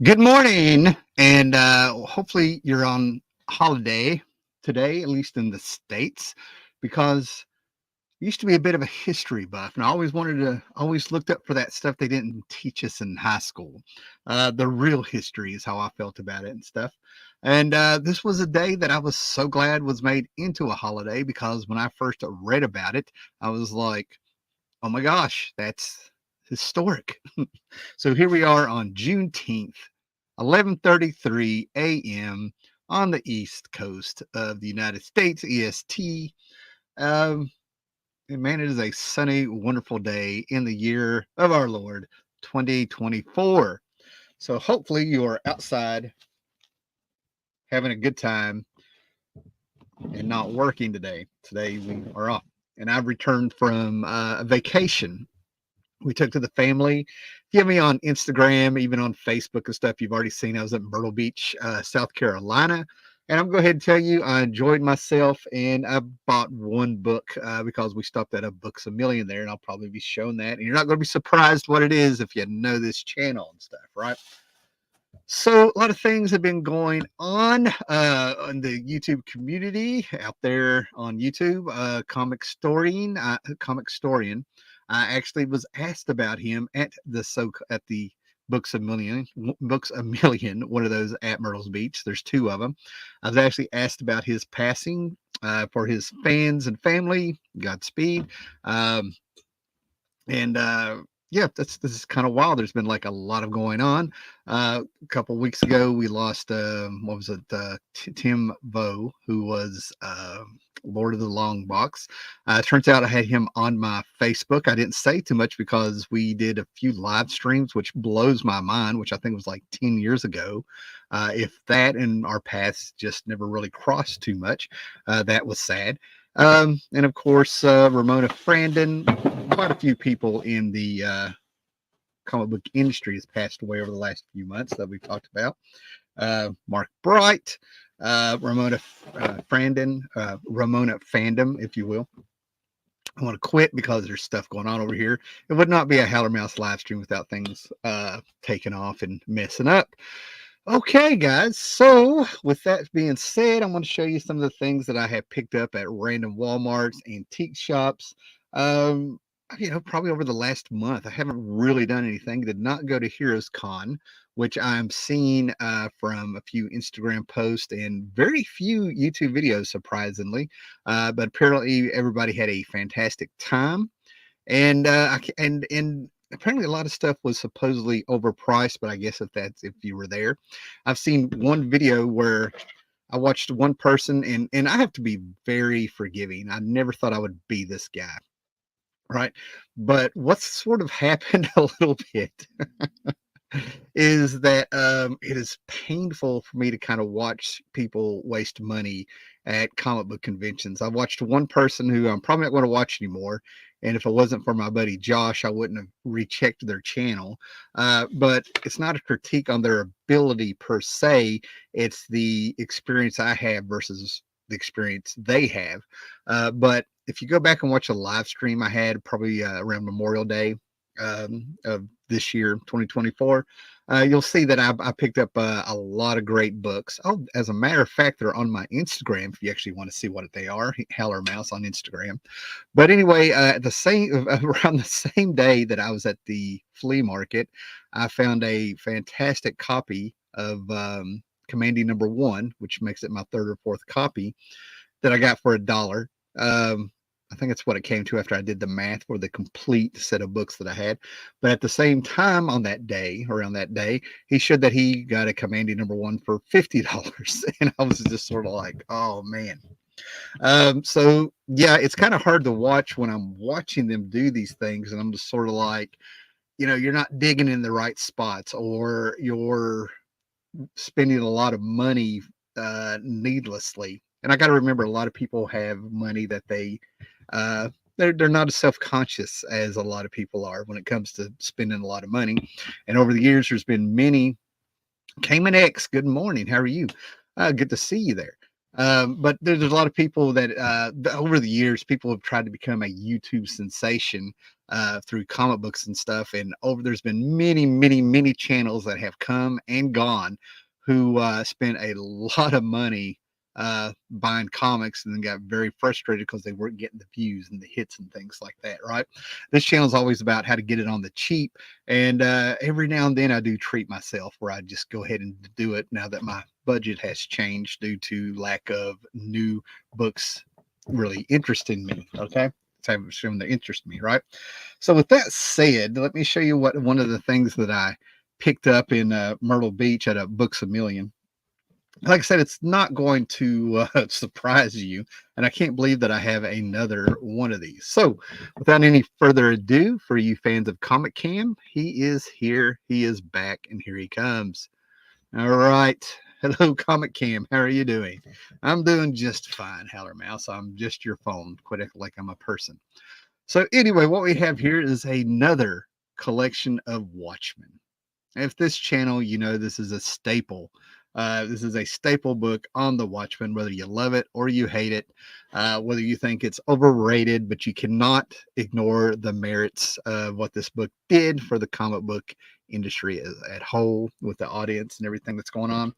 Good morning, and hopefully you're on holiday today, at least in the States, because I used to be a bit of a history buff, and I always looked up for that stuff they didn't teach us in high school. The real history is how I felt about it and stuff. And this was a day that I was so glad was made into a holiday because when I first read about it, I was like, oh my gosh, that's historic. So here we are on Juneteenth, 11:33 a.m. on the East Coast of the United States, EST. Um, and man, it is a sunny, wonderful day in the year of our Lord, 2024. So hopefully you are outside having a good time and not working today. Today we are off. And I've returned from a vacation we took to the family. If you have me on Instagram, even on Facebook and stuff, you've already seen I was at Myrtle Beach, South Carolina. And I'm going to go ahead and tell you, I enjoyed myself and I bought one book because we stopped at a Books a Million there, and I'll probably be showing that. And you're not going to be surprised what it is if you know this channel and stuff, right? So a lot of things have been going on the YouTube community out there on YouTube. Comic Storian. I actually was asked about him at the Books a Million, one of those at Myrtle's Beach. There's two of them. I was actually asked about his passing for his fans and family. Godspeed. Um, and yeah, this is kind of wild. There's been like a lot of going on. A couple of weeks ago, we lost what was it? Tim Vo, who was Lord of the Long Box. Turns out I had him on my Facebook. I didn't say too much because we did a few live streams, which blows my mind, which I think was like 10 years ago. If that and our paths just never really crossed too much, that was sad. And of course, Ramona Frandon, quite a few people in the comic book industry has passed away over the last few months that we've talked about. Mark Bright, Ramona Frandon, Ramona Fandom, if you will. I want to quit because there's stuff going on over here. It would not be a Howler Mouse live stream without things taking off and messing up. Okay, guys. So, with that being said, I'm going to show you some of the things that I have picked up at random Walmarts, antique shops. Um, probably over the last month. I haven't really done anything. Did not go to Heroes Con, which I'm seeing from a few Instagram posts and very few YouTube videos, surprisingly. But apparently, everybody had a fantastic time, and apparently a lot of stuff was supposedly overpriced, but I guess if you were there. I've seen one video where I watched one person, and I have to be very forgiving. I never thought I would be this guy, right? But what's sort of happened a little bit is that it is painful for me to kind of watch people waste money at comic book conventions. I watched one person who I'm probably not going to watch anymore. And if it wasn't for my buddy Josh, I wouldn't have rechecked their channel. But it's not a critique on their ability per se. It's the experience I have versus the experience they have. But if you go back and watch a live stream I had probably around Memorial Day of this year, 2024, you'll see that I picked up a lot of great books. Oh, as a matter of fact, they're on my Instagram if you actually want to see what they are. Howler Mouse on Instagram. But anyway, the same around the same day that I was at the flea market, I found a fantastic copy of Commanding Number One, which makes it my third or fourth copy that I got for $1. I think that's what it came to after I did the math for the complete set of books that I had. But at the same time, on that day, around that day, he showed that he got a Commanding Number One for $50, and I was just sort of like, oh man. So yeah, it's kind of hard to watch when I'm watching them do these things, and I'm just sort of like, you're not digging in the right spots, or you're spending a lot of money needlessly. And I got to remember, a lot of people have money that they're not as self-conscious as a lot of people are when it comes to spending a lot of money. And over the years, there's been many. Cayman X, good morning. How are you? Good to see you there. But there's a lot of people that over the years, people have tried to become a YouTube sensation through comic books and stuff. And there's been many, many, many channels that have come and gone who spent a lot of money buying comics and then got very frustrated because they weren't getting the views and the hits and things like that. Right. This channel is always about how to get it on the cheap. And every now and then I do treat myself where I just go ahead and do it now that my budget has changed due to lack of new books really interesting me. Okay. So I've shown the interest in me, right? So with that said, let me show you what one of the things that I picked up in Myrtle Beach at a Books a Million. Like I said, it's not going to surprise you, and I can't believe that I have another one of these. So without any further ado, for you fans of Comic Cam, he is here, he is back, and here he comes. All right. Hello, Comic Cam. How are you doing? I'm doing just fine, Howler Mouse. I'm just your phone. Quit acting like I'm a person. So anyway, what we have here is another collection of Watchmen. If this channel, you know, this is a staple. This is a staple book on the Watchmen, whether you love it or you hate it, whether you think it's overrated, but you cannot ignore the merits of what this book did for the comic book industry as at whole, with the audience and everything that's going on.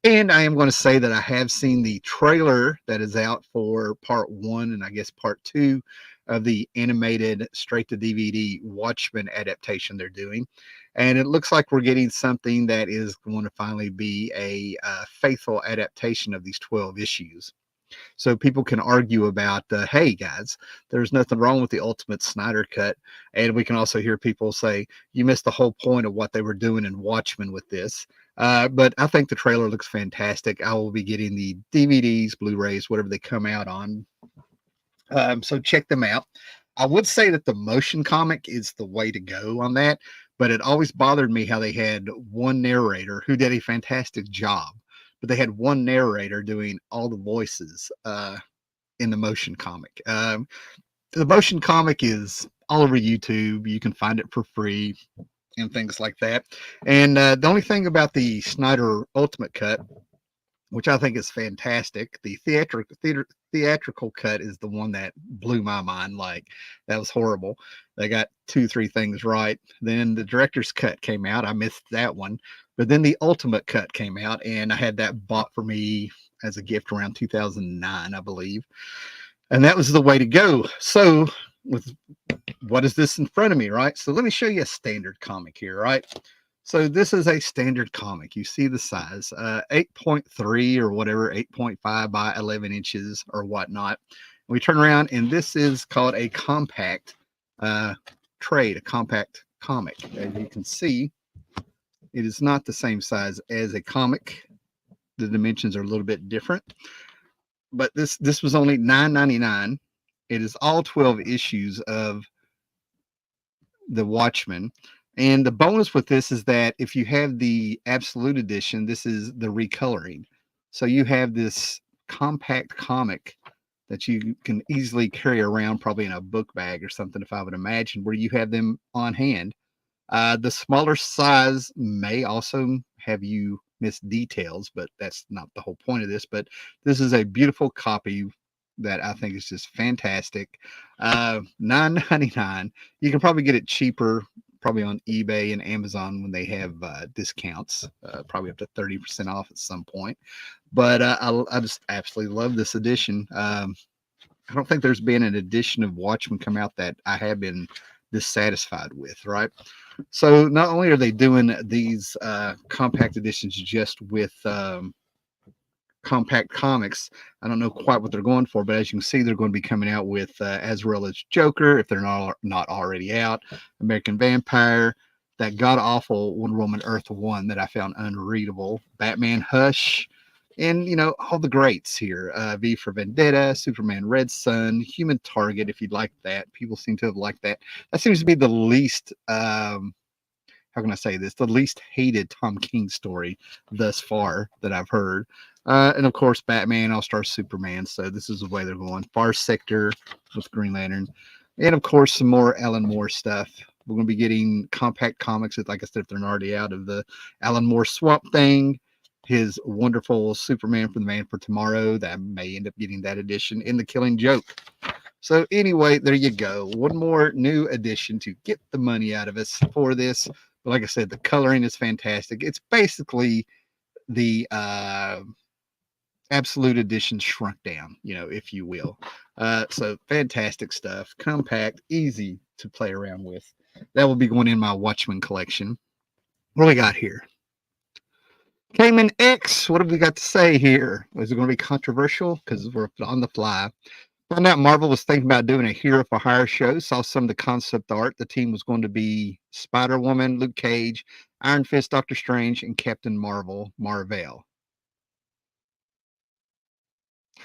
And I am going to say that I have seen the trailer that is out for part 1 and I guess part 2 of the animated straight to DVD Watchmen adaptation they're doing. And it looks like we're getting something that is going to finally be a faithful adaptation of these 12 issues. So people can argue about, hey guys, there's nothing wrong with the Ultimate Snyder cut. And we can also hear people say, you missed the whole point of what they were doing in Watchmen with this. But I think the trailer looks fantastic. I will be getting the DVDs, Blu-rays, whatever they come out on. So check them out. I would say that the motion comic is the way to go on that, but it always bothered me how they had one narrator who did a fantastic job, but they had one narrator doing all the voices in the motion comic. The motion comic is all over YouTube. You can find it for free and things like that. And the only thing about the Snyder Ultimate Cut, which I think is fantastic, the theatrical cut is the one that blew my mind. Like, that was horrible. They got 2-3 things right. Then the director's cut came out. I missed that one. But then the Ultimate Cut came out, and I had that bought for me as a gift around 2009, I believe. And that was the way to go. So with what is this in front of me, right? So let me show you a standard comic here, right? So this is a standard comic. You see the size, 8.3 or whatever, 8.5 by 11 inches or whatnot. We turn around, and this is called a compact trade, a compact comic. As you can see, it is not the same size as a comic. The dimensions are a little bit different. But this was only $9.99. It is all 12 issues of the Watchmen. And the bonus with this is that if you have the Absolute Edition, this is the recoloring. So you have this compact comic that you can easily carry around, probably in a book bag or something, if I would imagine, where you have them on hand. The smaller size may also have you miss details, but that's not the whole point of this. But this is a beautiful copy that I think is just fantastic. $9.99. You can probably get it cheaper, probably on eBay and Amazon when they have discounts, probably up to 30% off at some point. But I just absolutely love this edition. I don't think there's been an edition of Watchmen come out that I have been dissatisfied with, right? So not only are they doing these compact editions just with compact comics, I don't know quite what they're going for, but as you can see, they're going to be coming out with Azrael's Joker, if they're not already out, American Vampire, that god awful Wonder Woman Earth One that I found unreadable, Batman Hush, and all the greats here. V for Vendetta, Superman Red Sun, Human Target, if you'd like that. People seem to have liked that. That seems to be the least how can I say this? The least hated Tom King story thus far that I've heard. And of course, Batman, All-Star Superman. So this is the way they're going. Far Sector with Green Lantern. And of course, some more Alan Moore stuff. We're going to be getting compact comics, like I said, if they're not already out, of the Alan Moore Swamp Thing his wonderful Superman from the Man for Tomorrow. That I may end up getting that edition in the Killing Joke. So anyway, there you go. One more new addition to get the money out of us for this. But like I said, the coloring is fantastic. It's basically the absolute edition shrunk down, if you will. So fantastic stuff. Compact, easy to play around with. That will be going in my Watchmen collection. What do we got here? Cayman X, what have we got to say here? Is it going to be controversial? Because we're on the fly. Found out Marvel was thinking about doing a Hero for Hire show. Saw some of the concept art. The team was going to be Spider-Woman, Luke Cage, Iron Fist, Doctor Strange, and Captain Marvel, Marvel.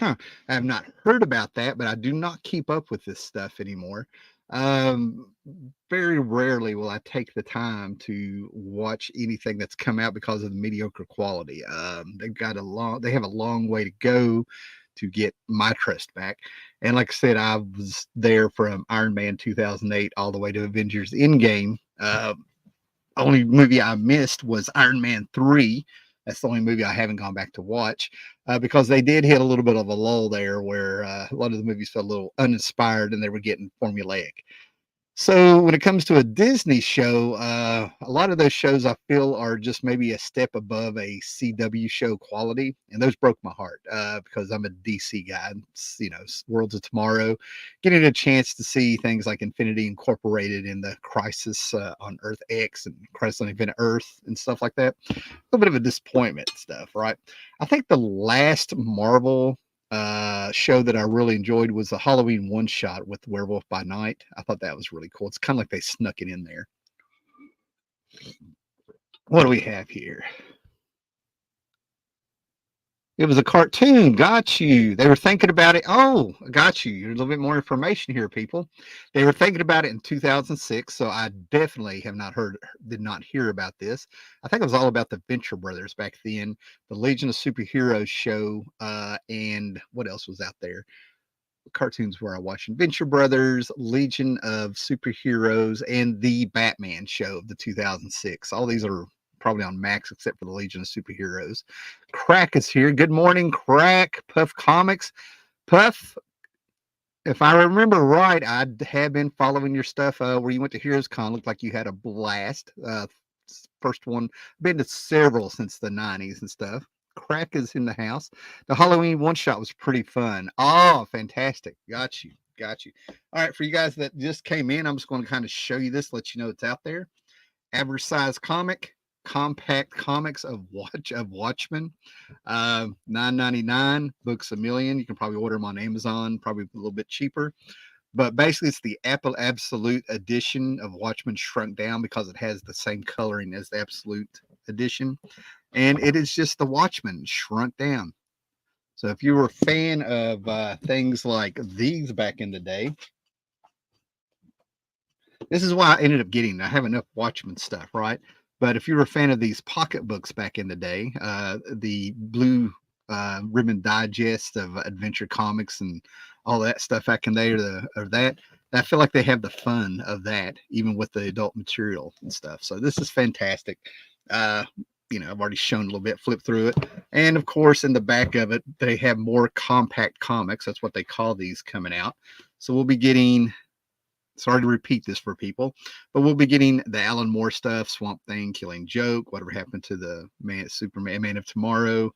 I have not heard about that, but I do not keep up with this stuff anymore. Very rarely will I take the time to watch anything that's come out because of the mediocre quality. They have a long way to go to get my trust back. And like I said, I was there from Iron Man 2008 all the way to Avengers Endgame. Only movie I missed was Iron Man 3. That's the only movie I haven't gone back to watch because they did hit a little bit of a lull there where a lot of the movies felt a little uninspired and they were getting formulaic. So when it comes to a Disney show, a lot of those shows I feel are just maybe a step above a CW show quality, and those broke my heart because I'm a DC guy. Worlds of Tomorrow, getting a chance to see things like Infinity Incorporated in the Crisis on Earth X and Crisis on Infinite Earth and stuff like that. A little bit of a disappointment stuff, right? I think the last Marvel show that I really enjoyed was the Halloween one shot with Werewolf by Night. I thought that was really cool. It's kind of like they snuck it in there. What do we have here? It was a cartoon. Got you. They were thinking about it. Oh, got you. There's a little bit more information here, people. They were thinking about it in 2006. So I definitely did not hear about this. I think it was all about the Venture Brothers back then, the Legion of Superheroes show, and what else was out there? Cartoons where I watched Venture Brothers, Legion of Superheroes, and the Batman show of the 2006. All these are probably on Max except for the Legion of Superheroes. Crack is here. Good morning, Crack. Puff Comics. Puff, if I remember right, I have been following your stuff where you went to Heroes Con. Looked like you had a blast. First one, been to several since the 90s and stuff. Crack is in the house. The Halloween one shot was pretty fun. Oh, fantastic. Got you. Got you. All right. For you guys that just came in, I'm just going to kind of show you this, let you know it's out there. Average size comic, compact comics of Watchmen. $9.99, books a million. You can probably order them on Amazon, probably a little bit cheaper. But basically, it's the Apple Absolute edition of Watchmen shrunk down because it has the same coloring as the Absolute edition. And it is just the Watchmen shrunk down. So if you were a fan of things like these back in the day, this is why I ended up getting. I have enough Watchmen stuff, right? But if you were a fan of these pocketbooks back in the day, the blue ribbon digest of Adventure Comics and all that stuff back in there, I feel like they have the fun of that, even with the adult material and stuff. So this is fantastic. I've already shown a little bit, flip through it. And of course, in the back of it, they have more compact comics. That's what they call these coming out. So we'll be getting, sorry to repeat this for people, but we'll be getting the Alan Moore stuff, Swamp Thing, Killing Joke, Whatever Happened to the Superman, Man of Tomorrow,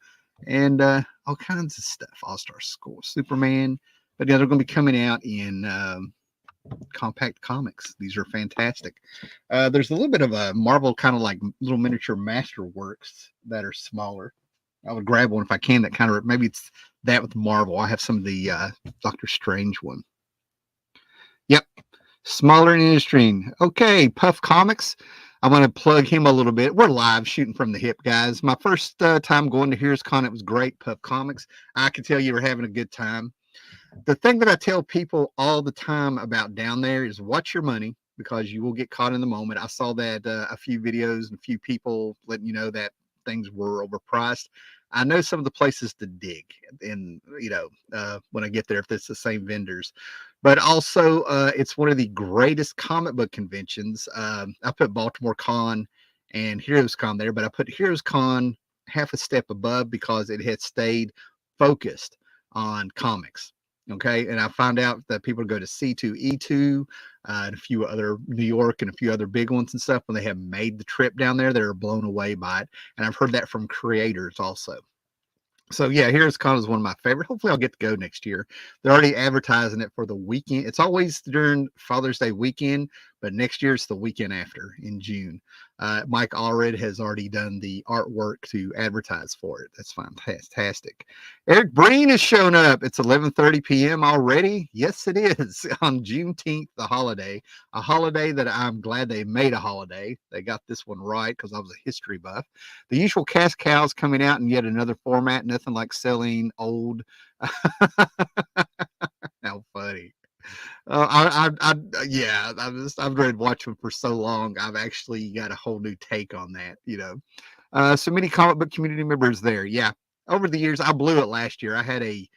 and all kinds of stuff. All-Star School, Superman. But yeah, they're going to be coming out in compact comics. These are fantastic. There's a little bit of a Marvel kind of like little miniature masterworks that are smaller. I would grab one if I can. That kind of, maybe it's that with Marvel. I have some of the Doctor Strange one. Yep, smaller and interesting. Okay, Puff Comics. I want to plug him a little bit. We're live shooting from the hip, guys. My first time going to Heroes Con, it was great. Puff Comics. I can tell you were having a good time. The thing that I tell people all the time about down there is watch your money because you will get caught in the moment. I saw that a few videos and a few people letting you know that things were overpriced. I know some of the places to dig and, when I get there, if it's the same vendors, but also it's one of the greatest comic book conventions. I put Baltimore Con and Heroes Con there, but I put Heroes Con half a step above because it had stayed focused on comics. Okay, and I found out that people go to C2E2 and a few other New York and a few other big ones and stuff when they have made the trip down there, they're blown away by it. And I've heard that from creators also. So yeah, Heroes Con is one of my favorite. Hopefully, I'll get to go next year. They're already advertising it for the weekend. It's always during Father's Day weekend, but next year it's the weekend after in June. Mike Allred has already done the artwork to advertise for it. That's fantastic. Eric Breen has shown up. It's 11:30 p.m. already. Yes, it is on Juneteenth, the holiday. A holiday that I'm glad they made a holiday. They got this one right because I was a history buff. The usual cash cows coming out in yet another format. Nothing like selling old. How funny. Yeah, I've read watch them for so long. I've actually got a whole new take on that. So many comic book community members there. Yeah, over the years, I blew it last year. I had a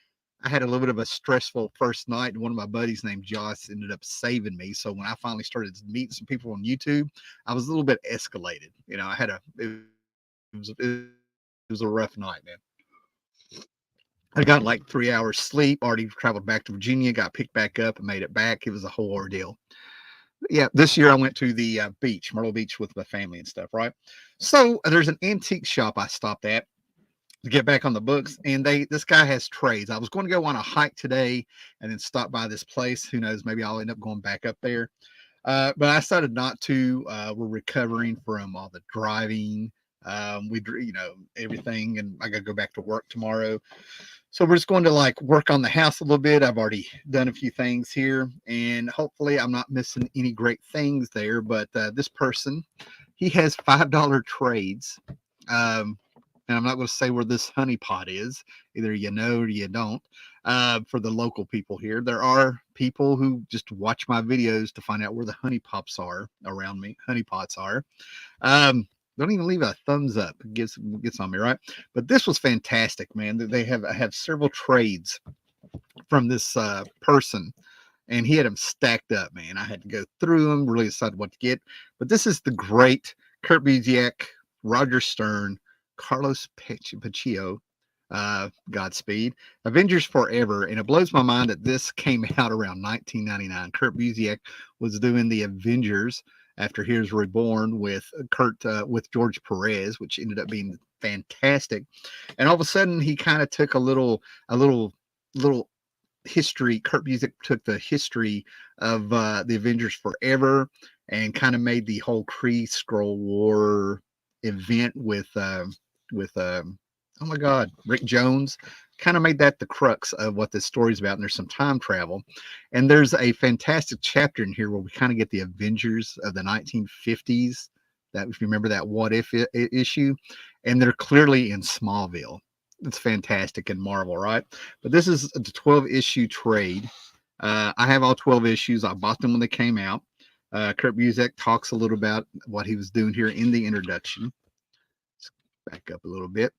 little bit of a stressful first night, and one of my buddies named Josh ended up saving me. So when I finally started meeting some people on YouTube, I was a little bit escalated. It was a rough night, man. I got like 3 hours sleep, already traveled back to Virginia, got picked back up and made it back. It was a whole ordeal. Yeah, this year I went to the beach, Myrtle Beach with my family and stuff, right? So there's an antique shop I stopped at to get back on the books, and this guy has trades. I was going to go on a hike today and then stop by this place. Who knows, maybe I'll end up going back up there. But I decided not to. We're recovering from all the driving. Everything, and I got to go back to work tomorrow. So we're just going to like work on the house a little bit. I've already done a few things here, and hopefully I'm not missing any great things there. But this person, he has $5 trades. And I'm not going to say where this honey pot is. Either you know or you don't. For the local people here, there are people who just watch my videos to find out where the honey pots are around me. Honey pots are. Don't even leave a thumbs up. It gets on me, right? But this was fantastic, man. They have several trades from this person, and he had them stacked up, man. I had to go through them, really decide what to get. But this is the great Kurt Busiek, Roger Stern, Carlos Pacheco, Godspeed, Avengers Forever. And it blows my mind that this came out around 1999. Kurt Busiek was doing the Avengers after Heroes Reborn with with George Perez, which ended up being fantastic. And all of a sudden, he kind of took a little history. Kurt Busiek took the history of the Avengers Forever and kind of made the whole Kree Skrull War event with oh my God, Rick Jones. Kind of made that the crux of what this story's about. And there's some time travel. And there's a fantastic chapter in here where we kind of get the Avengers of the 1950s. That, if you remember that What If issue, and they're clearly in Smallville. It's fantastic in Marvel, right? But this is the 12-issue trade. I have all 12 issues. I bought them when they came out. Kurt Busiek talks a little about what he was doing here in the introduction. Let's back up a little bit.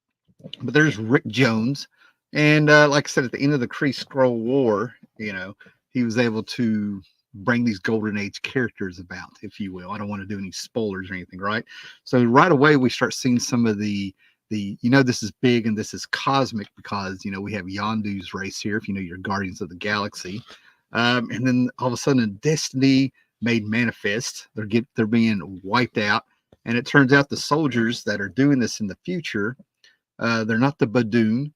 But there's Rick Jones. And like I said, at the end of the Kree Skrull War, he was able to bring these Golden Age characters about, if you will. I don't want to do any spoilers or anything, right? So right away, we start seeing some of the this is big and this is cosmic because, we have Yondu's race here, if you know your Guardians of the Galaxy. And then all of a sudden, Destiny made manifest. They're being wiped out. And it turns out the soldiers that are doing this in the future, they're not the Badoon.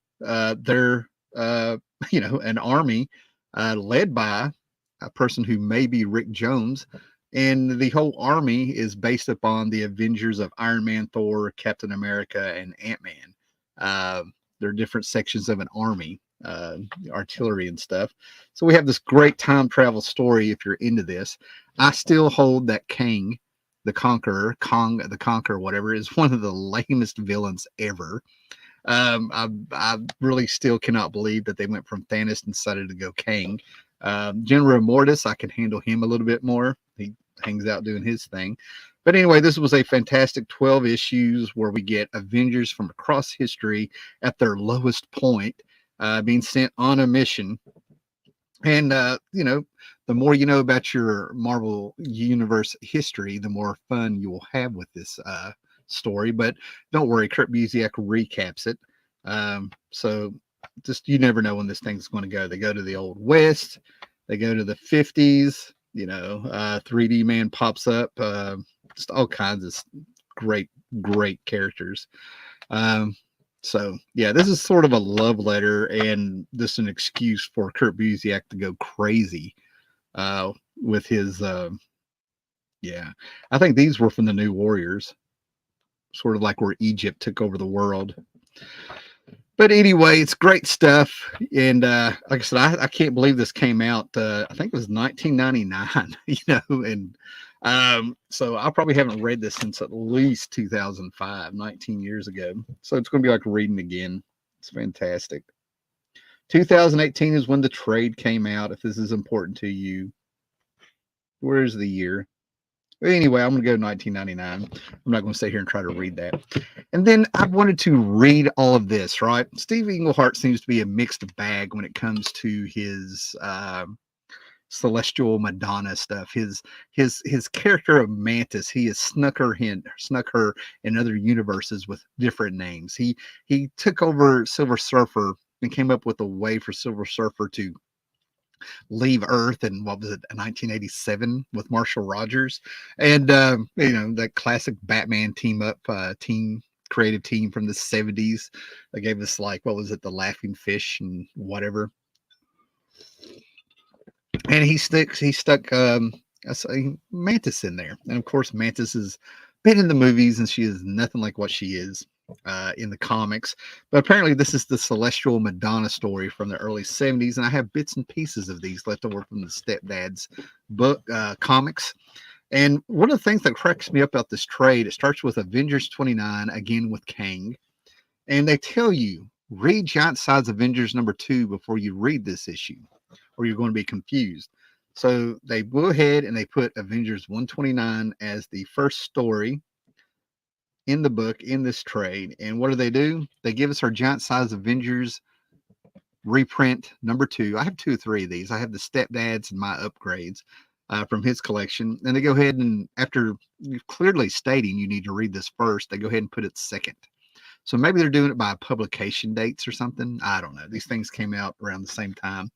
They're, an army led by a person who may be Rick Jones. And the whole army is based upon the Avengers of Iron Man, Thor, Captain America, and Ant-Man. They're different sections of an army, artillery and stuff. So we have this great time travel story if you're into this. I still hold that Kang the Conqueror, whatever, is one of the lamest villains ever. I really still cannot believe that they went from Thanos and decided to go Kang. General Mortis, I can handle him a little bit more. He hangs out doing his thing. But anyway, this was a fantastic 12 issues where we get Avengers from across history at their lowest point, being sent on a mission. And, the more you know about your Marvel Universe history, the more fun you will have with this story, but don't worry, Kurt Busiek recaps it. So just you never know when this thing's going to go. They go to the old West, they go to the 50s. 3D man pops up. Just all kinds of great characters. So yeah, this is sort of a love letter and just an excuse for Kurt Busiek to go crazy with his. Yeah, I think these were from the New Warriors, sort of like where Egypt took over the world. But anyway, it's great stuff, and like I said, I can't believe this came out. I think it was 1999, and so I probably haven't read this since at least 2005, 19 years ago. So it's going to be like reading again. It's fantastic. 2018 is when the trade came out. If this is important to you, where's the year? Anyway, I'm going to go 1999. I'm not going to sit here and try to read that. And then I wanted to read all of this, right? Steve Englehart seems to be a mixed bag when it comes to his celestial Madonna stuff. His character of Mantis, he has snuck her in other universes with different names. He took over Silver Surfer and came up with a way for Silver Surfer to leave Earth in, what was it, 1987 with Marshall Rogers, and that classic Batman creative team from the 70s. They gave us, like, what was it, the Laughing Fish and whatever. And he stuck Mantis in there, and of course Mantis has been in the movies, and she is nothing like what she is in the comics. But apparently this is the celestial Madonna story from the early 70s, and I have bits and pieces of these left over from the Stepdad's book comics. And one of the things that cracks me up about this trade, it starts with Avengers 29, again with Kang, and they tell you, read Giant Size Avengers #2 before you read this issue, or you're going to be confused. So they go ahead and they put Avengers 129 as the first story in the book, in this trade. And what do? They give us our Giant Size Avengers reprint #2. I have 2 or 3 of these. I have the Stepdad's and my upgrades from his collection. And they go ahead and, after clearly stating you need to read this first, they go ahead and put it second. So maybe they're doing it by publication dates or something. I don't know. These things came out around the same time.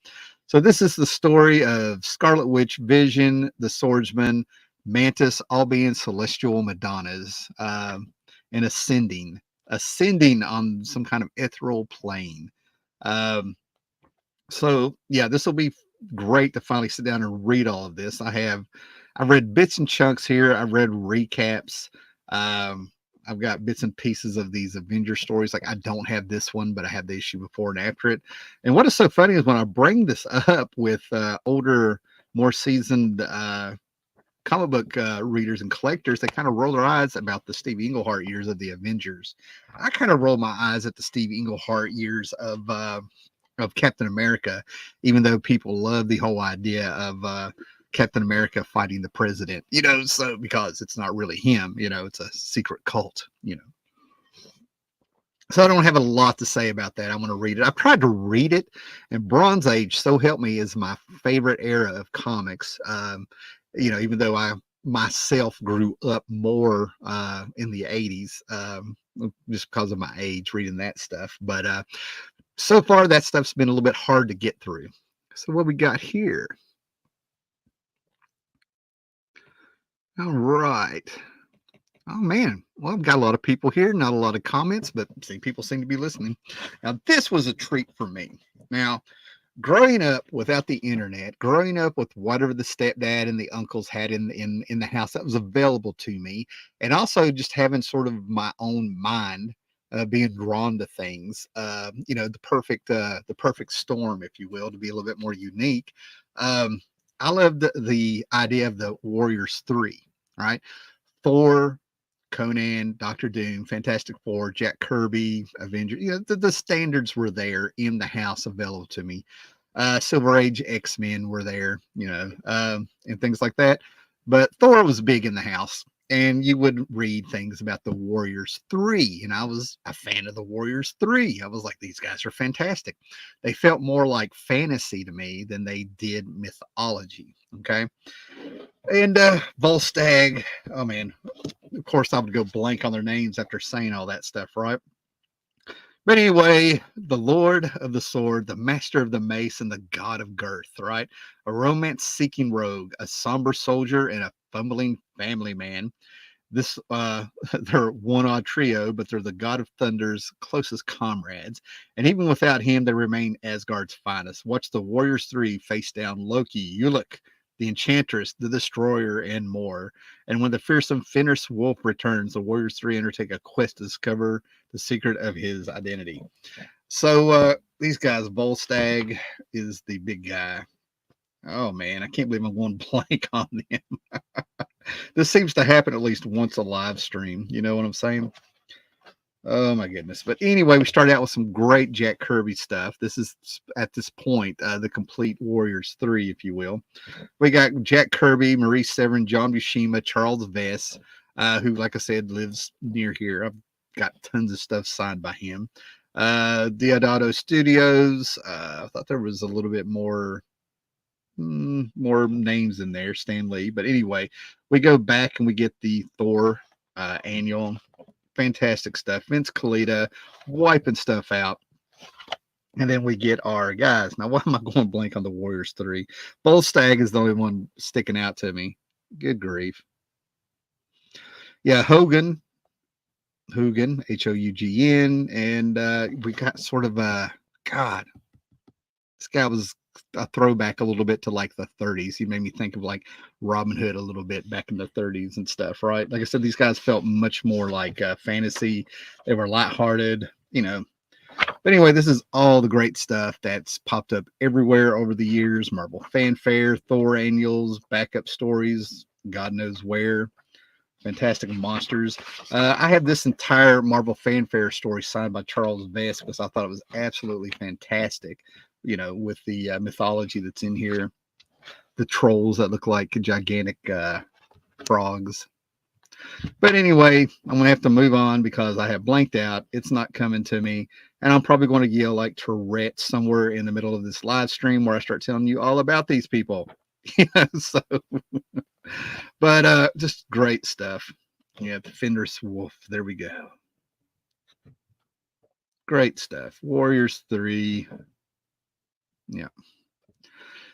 So this is the story of Scarlet Witch, Vision, the Swordsman, Mantis, all being celestial Madonnas, and ascending on some kind of ethereal plane. So yeah, this will be great to finally sit down and read all of this. I've read bits and chunks here. I've read recaps. I've got bits and pieces of these Avenger stories. Like, I don't have this one, but I have the issue before and after it. And what is so funny is when I bring this up with older, more seasoned comic book readers and collectors, they kind of roll their eyes about the Steve Englehart years of the Avengers. I kind of roll my eyes at the Steve Englehart years of Captain America, even though people love the whole idea of Captain America fighting the president, so because it's not really him, it's a secret cult, So I don't have a lot to say about that. I'm going to read it. I've tried to read it, and Bronze Age, so help me, is my favorite era of comics. Even though I myself grew up more in the 80s, just because of my age reading that stuff. But so far, that stuff's been a little bit hard to get through. So what we got here? All right. Oh, man. Well, I've got a lot of people here, not a lot of comments, but people seem to be listening. Now, this was a treat for me. Now, growing up without the internet, growing up with whatever the stepdad and the uncles had in the house that was available to me, and also just having sort of my own mind being drawn to things, the perfect storm, if you will, to be a little bit more unique. I loved the idea of the Warriors 3, right? Thor, Conan, Doctor Doom, Fantastic Four, Jack Kirby, Avengers. The standards were there in the house available to me. Silver Age X-Men were there, and things like that. But Thor was big in the house, and you would read things about the Warriors 3, and I was a fan of the Warriors 3. I was like, these guys are fantastic. They felt more like fantasy to me than they did mythology, okay? And Volstagg, oh man, of course, I would go blank on their names after saying all that stuff, right? But anyway, the Lord of the Sword, the Master of the Mace, and the God of Girth, right? A romance-seeking rogue, a somber soldier, and a fumbling family man. This they're one odd trio, but they're the God of Thunder's closest comrades. And even without him, they remain Asgard's finest. Watch the Warriors 3 face down Loki, Ulik, the Enchantress, the Destroyer, and more. And when the fearsome Fenris Wolf returns, the Warriors 3 undertake a quest to discover the secret of his identity. So these guys, Volstagg is the big guy. Oh man, I can't believe I'm going blank on them. This seems to happen at least once a live stream. You know what I'm saying? Oh my goodness. But anyway, we started out with some great Jack Kirby stuff. This is at this point the complete Warriors 3, if you will. We got Jack Kirby, Maurice Severin, John Buscema, Charles Vess, who, like I said, lives near here. I've got tons of stuff signed by him. Deodato Studios. I thought there was a little bit more names in there, Stan Lee. But anyway, we go back and we get the Thor annual. Fantastic stuff. Vince Colita wiping stuff out. And then we get our guys. Now, why am I going blank on the Warriors 3? Volstagg is the only one sticking out to me. Good grief. Yeah, Hogan, Hougn, and we got sort of God, this guy was a throwback a little bit to like the 30s. He made me think of like Robin Hood a little bit back in the 30s and stuff, right? Like I said, these guys felt much more like fantasy. They were lighthearted, you know. But anyway, this is all the great stuff that's popped up everywhere over the years. Marvel Fanfare, Thor annuals, backup stories, God knows where. Fantastic Monsters. I have this entire Marvel Fanfare story signed by Charles Vess because I thought it was absolutely fantastic, you know, with the mythology that's in here. The trolls that look like gigantic frogs. But anyway, I'm going to have to move on because I have blanked out. It's not coming to me. And I'm probably going to yell like Tourette somewhere in the middle of this live stream where I start telling you all about these people. So, but just great stuff. Yeah, the Fenris Wolf. There we go. Great stuff. Warriors 3. Yeah.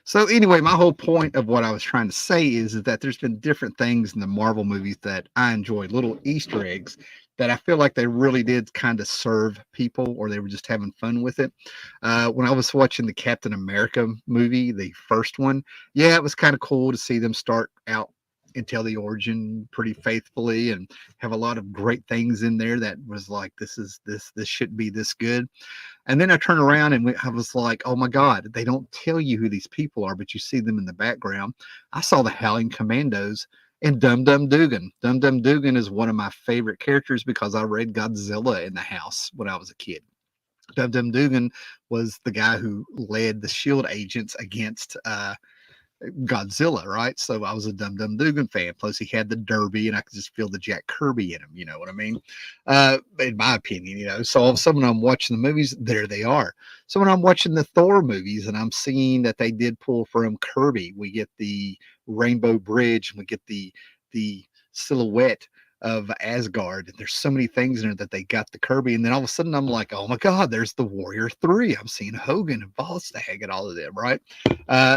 So anyway, my whole point of what I was trying to say is that there's been different things in the Marvel movies that I enjoyed, little Easter eggs that I feel like they really did kind of serve people, or they were just having fun with it. When I was watching the Captain America movie, the first one, yeah, it was kind of cool to see them start out and tell the origin pretty faithfully and have a lot of great things in there that was like, this shouldn't be this good. And then I turned around and I was like, oh my God, they don't tell you who these people are, but you see them in the background. I saw the Howling Commandos and Dum Dum Dugan. Dum Dum Dugan is one of my favorite characters because I read Godzilla in the house when I was a kid. Dum Dum Dugan was the guy who led the SHIELD agents against Godzilla, right? So I was a Dum Dum Dugan fan. Plus, he had the derby, and I could just feel the Jack Kirby in him. You know what I mean? In my opinion, you know. So all of a sudden, when I'm watching the movies, there they are. So when I'm watching the Thor movies, and I'm seeing that they did pull from Kirby, we get the Rainbow Bridge, and we get the silhouette of Asgard. And there's so many things in there that they got the Kirby. And then all of a sudden I'm like, oh my God, there's the Warrior 3. I'm seeing Hogan and Volstagg and all of them, right?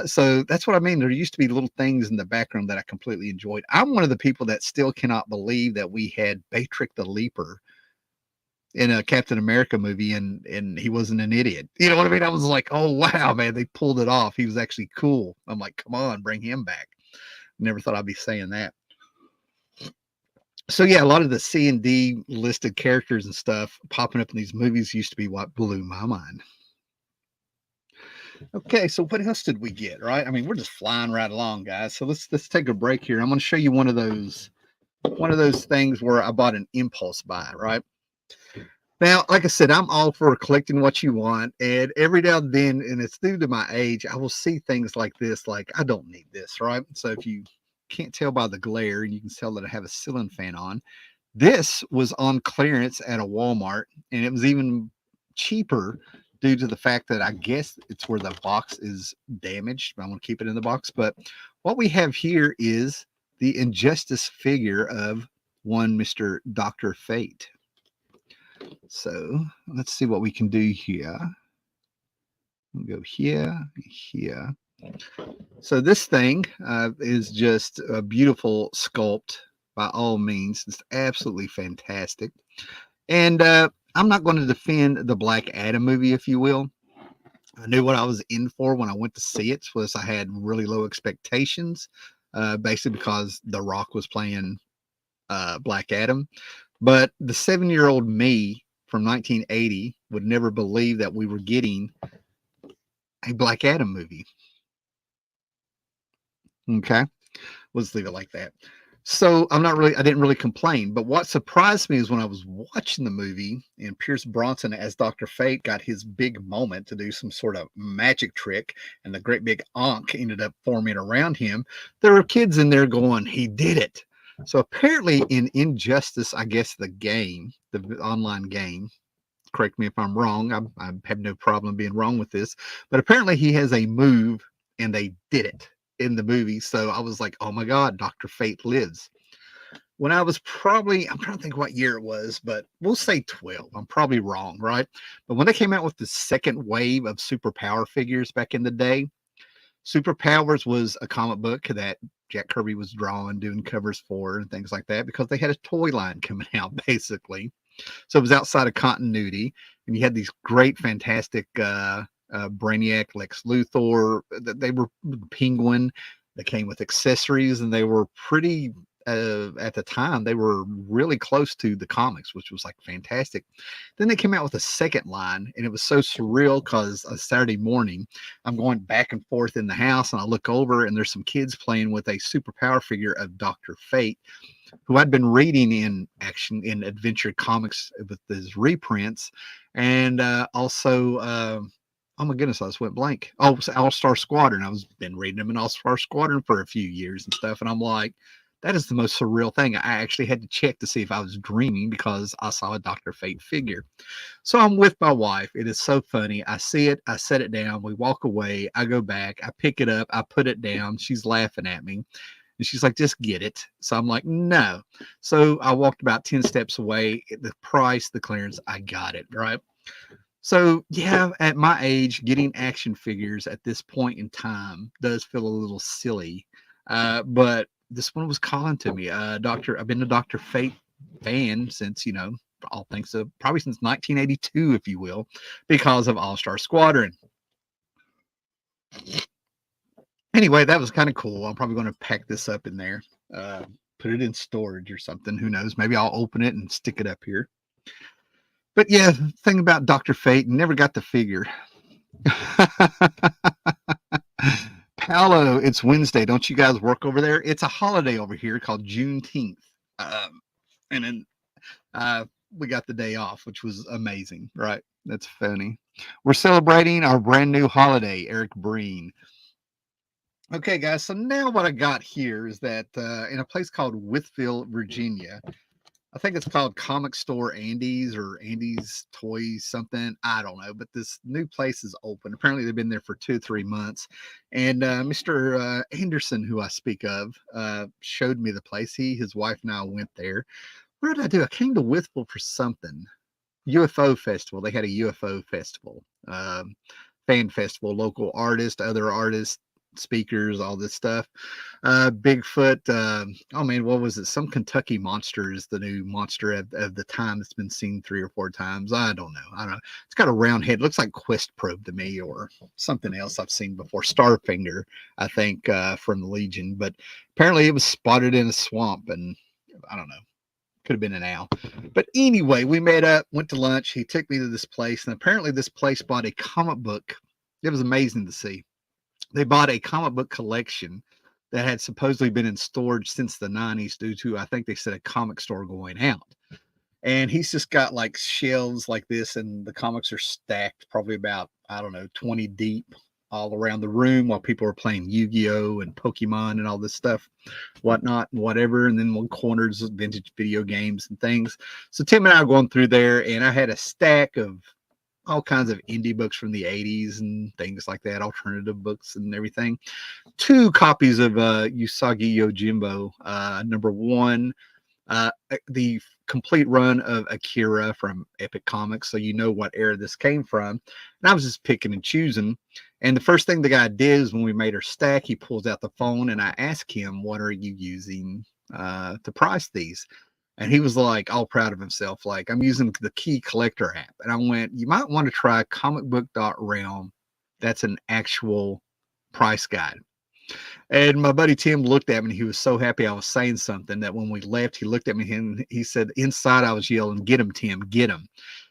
So that's what I mean. There used to be little things in the background that I completely enjoyed. I'm one of the people that still cannot believe that we had Batrick the Leaper in a Captain America movie and he wasn't an idiot. You know what I mean? I was like, oh wow, man, they pulled it off. He was actually cool. I'm like, come on, bring him back. Never thought I'd be saying that. So yeah, a lot of the C and D listed characters and stuff popping up in these movies used to be what blew my mind. Okay, so what else did we get? Right? I mean, we're just flying right along, guys. So let's take a break here. I'm going to show you one of those things where I bought an impulse buy. Right now, like I said, I'm all for collecting what you want, and every now and then, and it's due to my age, I will see things like this. Like, I don't need this, right? So if you can't tell by the glare, and you can tell that I have a ceiling fan on. This was on clearance at a Walmart, and it was even cheaper due to the fact that I guess it's where the box is damaged. I'm going to keep it in the box. But what we have here is the Injustice figure of one Mr. Dr. Fate. So let's see what we can do here. We'll go here, here. So this thing is just a beautiful sculpt by all means. It's absolutely fantastic. And I'm not going to defend the Black Adam movie, if you will. I knew what I was in for when I went to see it. Was I had really low expectations, basically because The Rock was playing Black Adam. But the 7-year-old me from 1980 would never believe that we were getting a Black Adam movie. Okay, let's leave it like that. So I didn't really complain. But what surprised me is when I was watching the movie and Pierce Bronson as Dr. Fate got his big moment to do some sort of magic trick, and the great big ankh ended up forming around him. There were kids in there going, "He did it." So apparently in Injustice, I guess the game, the online game, correct me if I'm wrong. I have no problem being wrong with this, but apparently he has a move and they did it in the movie. So I was like, oh my God, Dr. Fate lives. When I was probably, I'm trying to think what year it was, but we'll say 12. I'm probably wrong, right? But when they came out with the second wave of superpower figures back in the day, Superpowers was a comic book that Jack Kirby was drawing, doing covers for, and things like that, because they had a toy line coming out, basically. So it was outside of continuity, and you had these great, fantastic Brainiac, Lex Luthor. They were Penguin. They came with accessories, and they were pretty. At the time, they were really close to the comics, which was like fantastic. Then they came out with a second line, and it was so surreal because a Saturday morning, I'm going back and forth in the house, and I look over, and there's some kids playing with a superpower figure of Dr. Fate, who I'd been reading in action in adventure comics with his reprints, and also oh my goodness, I just went blank. Oh, it was All-Star Squadron. I was been reading them in All-Star Squadron for a few years and stuff, and I'm like, that is the most surreal thing. I actually had to check to see if I was dreaming because I saw a Dr. Fate figure. So I'm with my wife. It is so funny. I see it. I set it down. We walk away. I go back. I pick it up. I put it down. She's laughing at me. And she's like, just get it. So I'm like, no. So I walked about 10 steps away. The price, the clearance, I got it. Right. So yeah, at my age, getting action figures at this point in time does feel a little silly. But this one was calling to me. I've been a Dr. Fate fan since, all thanks to probably since 1982, if you will, because of All-Star Squadron. Anyway, that was kind of cool. I'm probably going to pack this up in there, put it in storage or something. Who knows? Maybe I'll open it and stick it up here. But yeah, the thing about Dr. Fate, never got the figure. Paolo, it's Wednesday. Don't you guys work over there? It's a holiday over here called Juneteenth. And then we got the day off, which was amazing, right? That's funny. We're celebrating our brand new holiday, Eric Breen. Okay, guys, so now what I got here is that in a place called Withville, Virginia, I think it's called Comic Store Andy's or Andy's Toys something. I don't know, but this new place is open. Apparently, they've been there for 2 or 3 months. And Mr. Anderson, who I speak of, showed me the place. His wife and I went there. What did I do? I came to Withville for something. UFO Festival. They had a UFO festival, fan festival, local artists, other artists, speakers, all this stuff. Bigfoot. Oh man, what was it? Some Kentucky monster is the new monster of the time that's been seen 3 or 4 times. I don't know. It's got a round head. Looks like Quest Probe to me, or something else I've seen before. Starfinger, I think, from the Legion. But apparently it was spotted in a swamp, and I don't know. Could have been an owl. But anyway, we met up, went to lunch. He took me to this place, and apparently this place bought a comic book. It was amazing to see. They bought a comic book collection that had supposedly been in storage since the 90s due to, I think they said, a comic store going out. And he's just got like shelves like this, and the comics are stacked probably about, I don't know, 20 deep all around the room while people are playing Yu-Gi-Oh! And Pokemon and all this stuff, whatnot, and whatever. And then one corner is vintage video games and things. So Tim and I are going through there, and I had a stack of all kinds of indie books from the 80s and things like that, alternative books and everything. 2 copies of Usagi Yojimbo, number 1, the complete run of Akira from Epic Comics, so you know what era this came from. And I was just picking and choosing. And the first thing the guy did is when we made our stack, he pulls out the phone and I asked him, "What are you using to price these?" And he was like, all proud of himself, like, "I'm using the Key Collector app." And I went, "You might want to try comicbook.realm. That's an actual price guide." And my buddy Tim looked at me and he was so happy I was saying something that when we left, he looked at me and he said, inside I was yelling, "Get him, Tim, get him."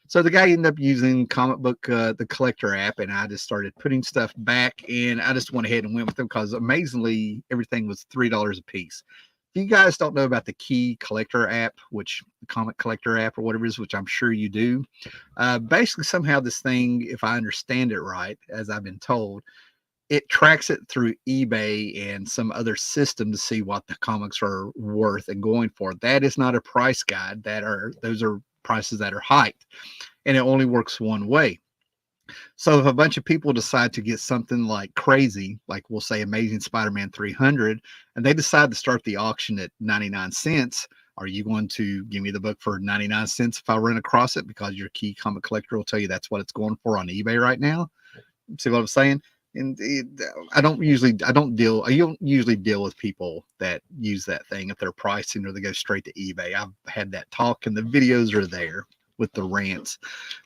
So the guy ended up using comic book, the collector app, and I just started putting stuff back, and I just went ahead and went with them because amazingly everything was $3 a piece. If you guys don't know about the Key Collector app, which the comic collector app or whatever it is, which I'm sure you do, basically somehow this thing, if I understand it right, as I've been told, it tracks it through eBay and some other system to see what the comics are worth and going for. That is not a price guide. Those are prices that are hiked, and it only works one way. So if a bunch of people decide to get something like crazy, like we'll say Amazing Spider-Man 300, and they decide to start the auction at 99 cents, are you going to give me the book for 99 cents if I run across it because your Key comic collector will tell you that's what it's going for on eBay right now? See what I'm saying? And I don't usually deal with people that use that thing if they're pricing or they go straight to eBay. I've had that talk and the videos are there with the rants.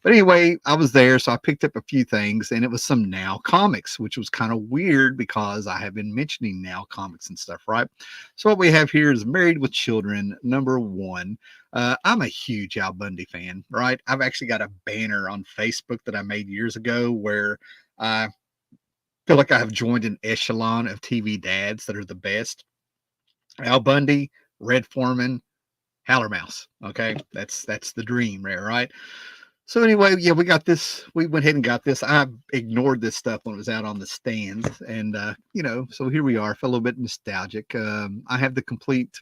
But anyway, I was there, so I picked up a few things, and it was some Now comics, which was kind of weird because I have been mentioning Now comics and stuff, right? So what we have here is Married with Children, #1. I'm a huge Al Bundy fan, right? I've actually got a banner on Facebook that I made years ago where I feel like I have joined an echelon of TV dads that are the best. Al Bundy, Red Foreman, Howler Mouse. Okay, that's the dream there, right? So anyway, yeah, we got this. We went ahead and got this. I ignored this stuff when it was out on the stands, and so here we are. I feel a little bit nostalgic. I have the complete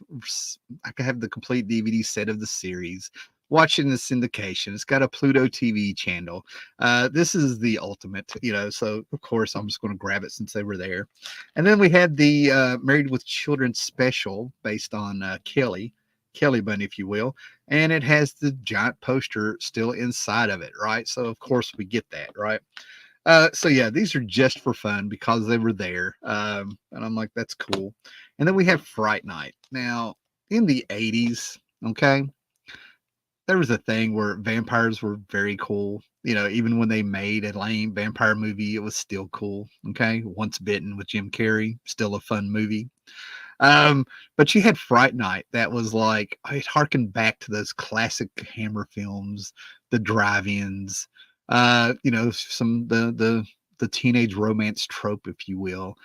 DVD set of the series. Watching the syndication. It's got a Pluto TV channel. This is the ultimate, So of course I'm just going to grab it since they were there. And then we had the Married with Children special based on Kelly Bunny, if you will, and it has the giant poster still inside of it, right? So of course we get that, right? So yeah, these are just for fun because they were there, and I'm like, that's cool. And then we have Fright Night. Now in the '80s, okay, there was a thing where vampires were very cool. Even when they made a lame vampire movie, it was still cool. Okay, Once Bitten with Jim Carrey, still a fun movie. Um, but you had Fright Night that was like it harkened back to those classic Hammer films, the drive-ins, some the teenage romance trope, if you will,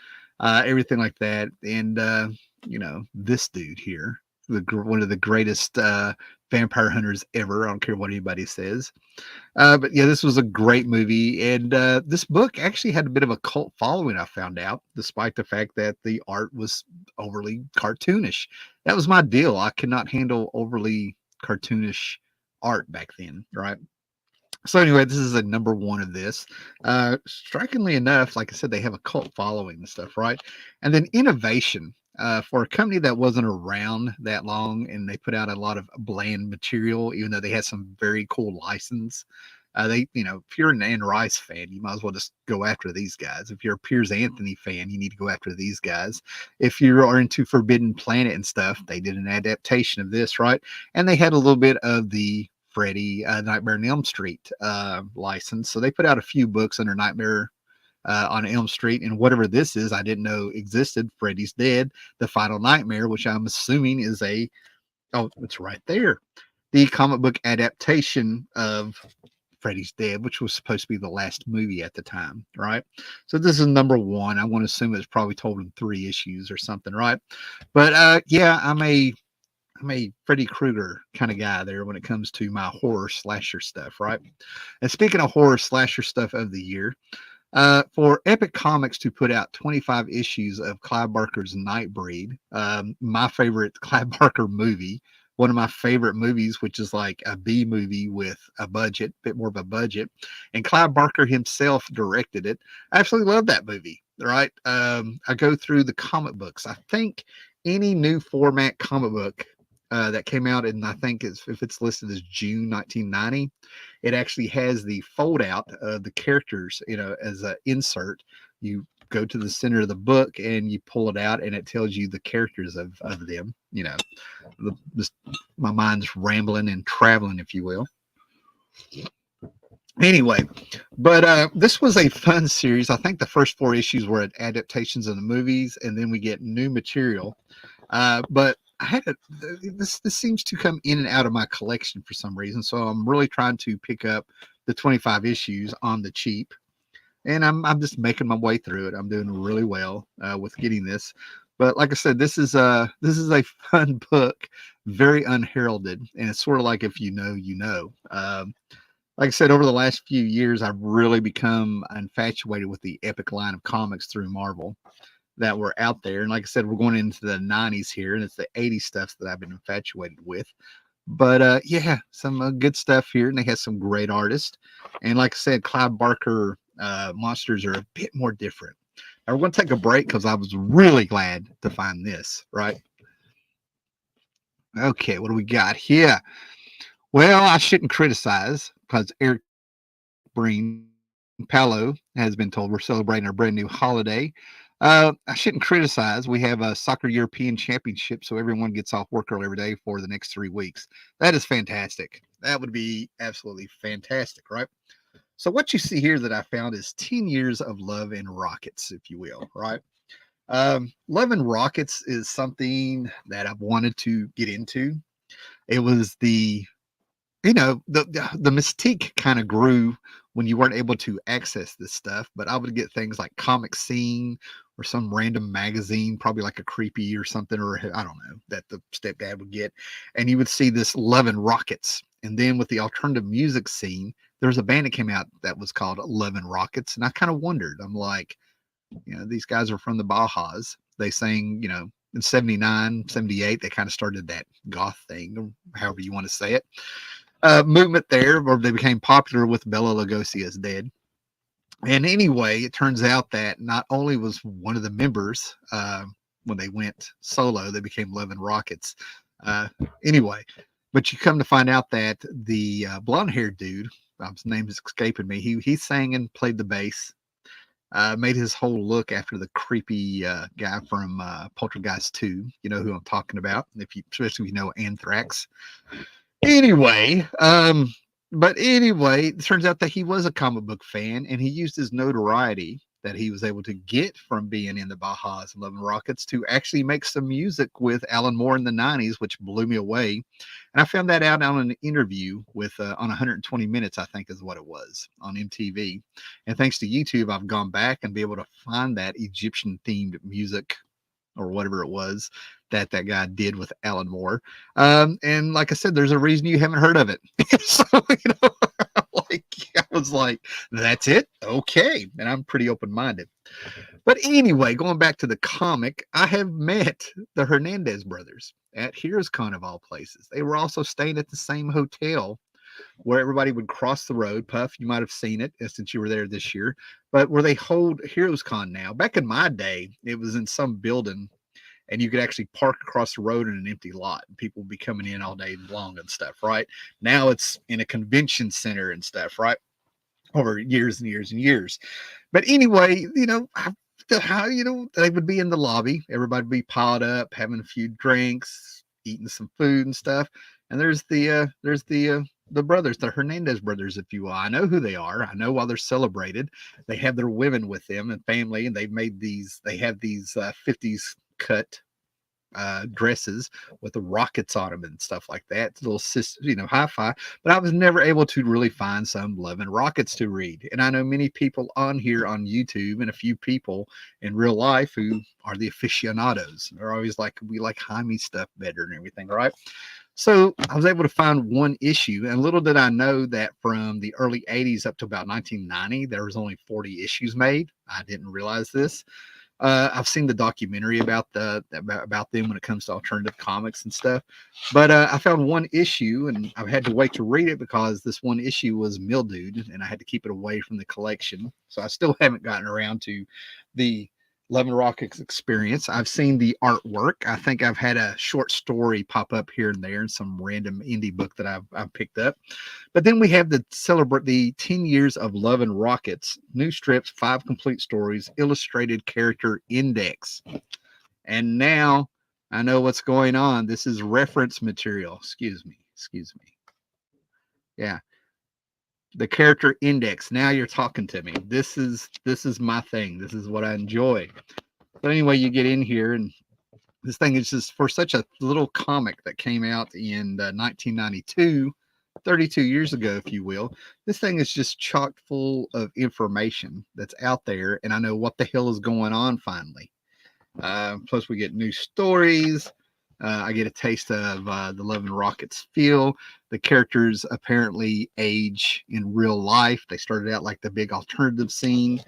everything like that. And this dude here, one of the greatest vampire hunters ever. I don't care what anybody says. But yeah, this was a great movie, and this book actually had a bit of a cult following. I found out, despite the fact that the art was overly cartoonish. That was my deal. I could not handle overly cartoonish art back then, right? So anyway, this is a #1 of this. Strikingly enough, like I said, they have a cult following and stuff, right? And then innovation. For a company that wasn't around that long and they put out a lot of bland material, even though they had some very cool license. If you're an Anne Rice fan, you might as well just go after these guys. If you're a Piers Anthony fan, you need to go after these guys. If you are into Forbidden Planet and stuff, they did an adaptation of this, right? And they had a little bit of the Freddy Nightmare on Elm Street license. So they put out a few books under Nightmare on Elm Street, and whatever this is, I didn't know existed. Freddy's Dead, The Final Nightmare, which I'm assuming is it's right there, the comic book adaptation of Freddy's Dead, which was supposed to be the last movie at the time, right? So this is #1. I want to assume it's probably told in 3 issues or something, right? But yeah, I'm a Freddy Krueger kind of guy there when it comes to my horror slasher stuff, right? And speaking of horror slasher stuff of the year, for Epic Comics to put out 25 issues of Clive Barker's Nightbreed, my favorite Clive Barker movie, one of my favorite movies, which is like a B movie with a bit more of a budget, and Clive Barker himself directed it. I absolutely love that movie, right? I go through the comic books. I think any new format comic book that came out, and I think if it's listed as June 1990, it actually has the fold out of the characters, as an insert. You go to the center of the book and you pull it out, and it tells you the characters of them. Just my mind's rambling and traveling, if you will. Anyway, but this was a fun series. I think the first 4 issues were adaptations of the movies, and then we get new material. But I had this seems to come in and out of my collection for some reason, so I'm really trying to pick up the 25 issues on the cheap, and I'm just making my way through it. I'm doing really well with getting this. But like I said, this is a fun book, very unheralded, and it's sort of like if you know, you know. Like I said, over the last few years, I've really become infatuated with the epic line of comics through Marvel that were out there. And like I said, we're going into the 90s here, and it's the 80s stuff that I've been infatuated with. But yeah, some good stuff here, and they have some great artists. And like I said, Clive Barker monsters are a bit more different. Now we're going to take a break because I was really glad to find this, right? Okay, what do we got here? Well, I shouldn't criticize because Eric Breen Palo has been told we're celebrating our brand new holiday. I shouldn't criticize. We have a soccer European championship, so everyone gets off work early every day for the next 3 weeks. That is fantastic. That would be absolutely fantastic, right? So what you see here that I found is 10 years of Love and Rockets, if you will, right? Love and Rockets is something that I've wanted to get into. It was the mystique kind of grew when you weren't able to access this stuff, but I would get things like Comic Scene or some random magazine, probably like a Creepy or something, or I don't know, that the stepdad would get, and you would see this Love and Rockets. And then with the alternative music scene, there was a band that came out that was called Love and Rockets, and I kind of wondered, I'm like, these guys are from the Bajas. They sang, in 79, 78, they kind of started that goth thing, or however you want to say it. Movement there, or they became popular with Bela Lugosi's Dead. And anyway, it turns out that not only was one of the members, when they went solo, they became Love and Rockets. Anyway, but you come to find out that the blonde-haired dude, his name is escaping me, he sang and played the bass. Made his whole look after the creepy guy from Poltergeist 2. You know who I'm talking about, especially if you know Anthrax. Anyway, but anyway, it turns out that he was a comic book fan, and he used his notoriety that he was able to get from being in the Bajas and Love and Rockets to actually make some music with Alan Moore in the 90s, which blew me away. And I found that out on an interview with on 120 Minutes, I think is what it was, on MTV. And thanks to YouTube, I've gone back and be able to find that Egyptian themed music or whatever it was that guy did with Alan Moore. And like I said, there's a reason you haven't heard of it. So, I was like, that's it? Okay. And I'm pretty open-minded. But anyway, going back to the comic, I have met the Hernandez brothers at Heroes Con of all places. They were also staying at the same hotel where everybody would cross the road. Puff, you might have seen it since you were there this year, but where they hold Heroes Con now. Back in my day, it was in some building, and you could actually park across the road in an empty lot, and people would be coming in all day long and stuff, right? Now it's in a convention center and stuff, right? Over years and years and years. But anyway, they would be in the lobby. Everybody would be piled up, having a few drinks, eating some food and stuff. And there's the brothers, the Hernandez brothers, if you will. I know who they are. I know why they're celebrated. They have their women with them and family, and they have these 50s cut dresses with the rockets on them and stuff like that. It's a little hi-fi. But I was never able to really find some Love and Rockets to read. And I know many people on here on YouTube and a few people in real life who are the aficionados. They're always like, we like Jaime stuff better and everything, right? So I was able to find one issue, and little did I know that from the early 80s up to about 1990, there was only 40 issues made. I didn't realize this. I've seen the documentary about them when it comes to alternative comics and stuff. But I found one issue, and I had to wait to read it because this one issue was mildewed, and I had to keep it away from the collection. So I still haven't gotten around to the Love and Rockets experience. I've seen the artwork. I think I've had a short story pop up here and there in some random indie book that I've picked up. But then we have the celebrate the 10 years of Love and Rockets, new strips, 5 complete stories, illustrated character index. And now I know what's going on. This is reference material. Excuse me. Excuse me. Yeah. The character index. Now you're talking to me. This is my thing. This is what I enjoy. But anyway, you get in here, and this thing is just for such a little comic that came out in 1992, 32 years ago, if you will. This thing is just chock full of information that's out there, and I know what the hell is going on finally. Plus, we get new stories. I get a taste of the Love and Rockets feel. The characters apparently age in real life. They started out like the big alternative scene.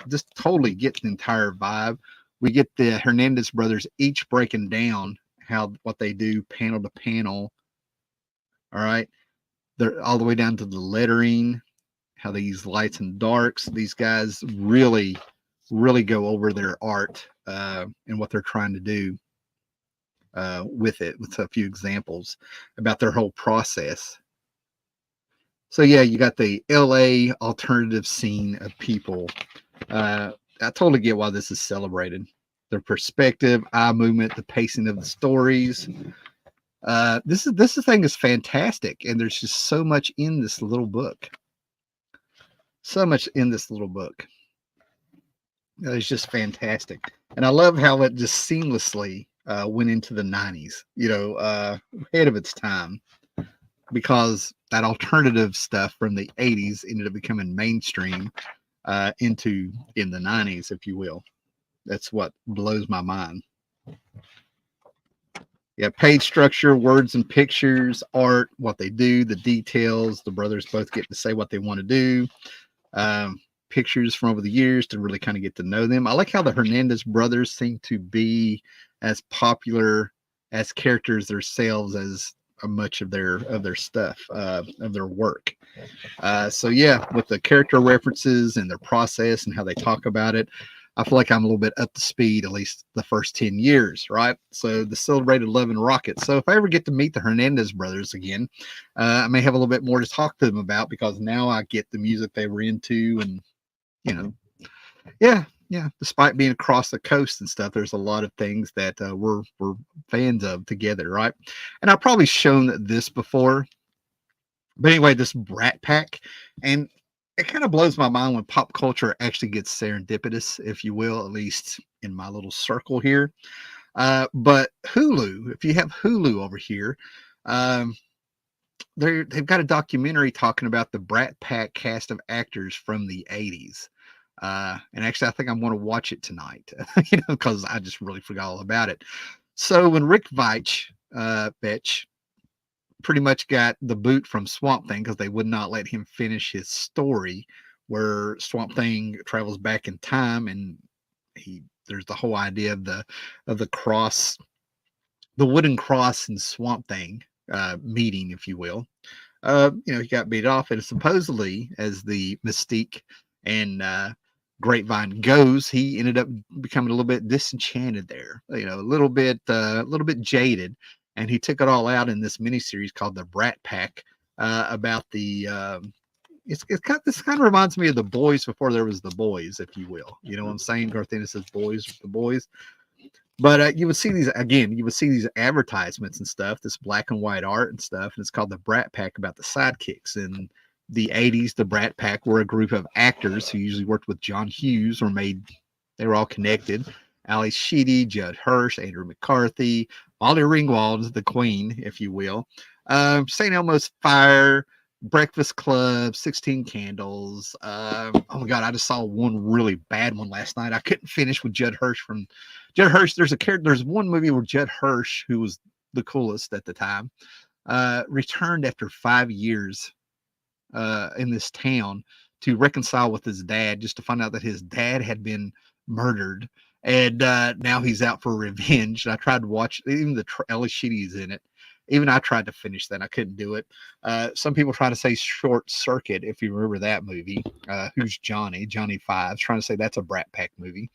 Just totally get the entire vibe. We get the Hernandez brothers each breaking down what they do panel to panel. All right. They're all the way down to the lettering, how they use lights and darks. These guys really, really go over their art and what they're trying to do with it, with a few examples about their whole process. So yeah, you got the LA alternative scene of people. I totally get why this is celebrated. Their perspective, eye movement, the pacing of the stories. This thing is fantastic, and there's just so much in this little book. So much in this little book. It's just fantastic, and I love how it just seamlessly went into the 90s. Ahead of its time, because that alternative stuff from the 80s ended up becoming mainstream in the 90s, if you will. That's what blows my mind. Yeah, page structure, words and pictures, art, what they do, the details. The brothers both get to say what they want to do. Pictures from over the years to really kind of get to know them. I like how the Hernandez brothers seem to be as popular as characters themselves as much of their stuff, of their work. So yeah, with the character references and their process and how they talk about it, I feel like I'm a little bit up to speed, at least the first 10 years, right? So the celebrated Love and Rockets. So if I ever get to meet the Hernandez brothers again, I may have a little bit more to talk to them about, because now I get the music they were into, and yeah. Despite being across the coast and stuff, there's a lot of things that we're fans of together, right? And I've probably shown this before, but anyway, this Brat Pack, and it kind of blows my mind when pop culture actually gets serendipitous, if you will, at least in my little circle here. But Hulu, if you have Hulu over here, they've got a documentary talking about the Brat Pack cast of actors from the 80s. And actually, I think I'm going to watch it tonight, because I just really forgot all about it. So when Rick Veitch, pretty much got the boot from Swamp Thing, because they would not let him finish his story, where Swamp Thing travels back in time, and there's the whole idea of the cross, the wooden cross and Swamp Thing meeting, if you will. He got beat off, and supposedly, as the mystique and grapevine goes, he ended up becoming a little bit disenchanted there, a little bit jaded, and he took it all out in this miniseries called the Brat Pack, about the this kind of reminds me of the Boys before there was the Boys, if you will. You know what I'm saying? Garth Ennis says Boys, the Boys. But you would see these advertisements and stuff, this black and white art and stuff, and it's called the Brat Pack, about the sidekicks. In the 80s, the Brat Pack were a group of actors who usually worked with John Hughes, they were all connected. Ali Sheedy, Judd Hirsch, Andrew McCarthy, Molly Ringwald, the Queen, if you will. St. Elmo's Fire, Breakfast Club, 16 Candles. Oh my God, I just saw one really bad one last night. I couldn't finish with Judd Hirsch. There's one movie where Judd Hirsch, who was the coolest at the time, returned after 5 years in this town to reconcile with his dad, just to find out that his dad had been murdered, and now he's out for revenge. And I tried to watch, even the Ellie Sheedy's in it, Even I tried to finish that. I couldn't do it. Some people try to say Short Circuit, if you remember that movie. Who's Johnny? Johnny Five. Trying to say that's a Brat Pack movie.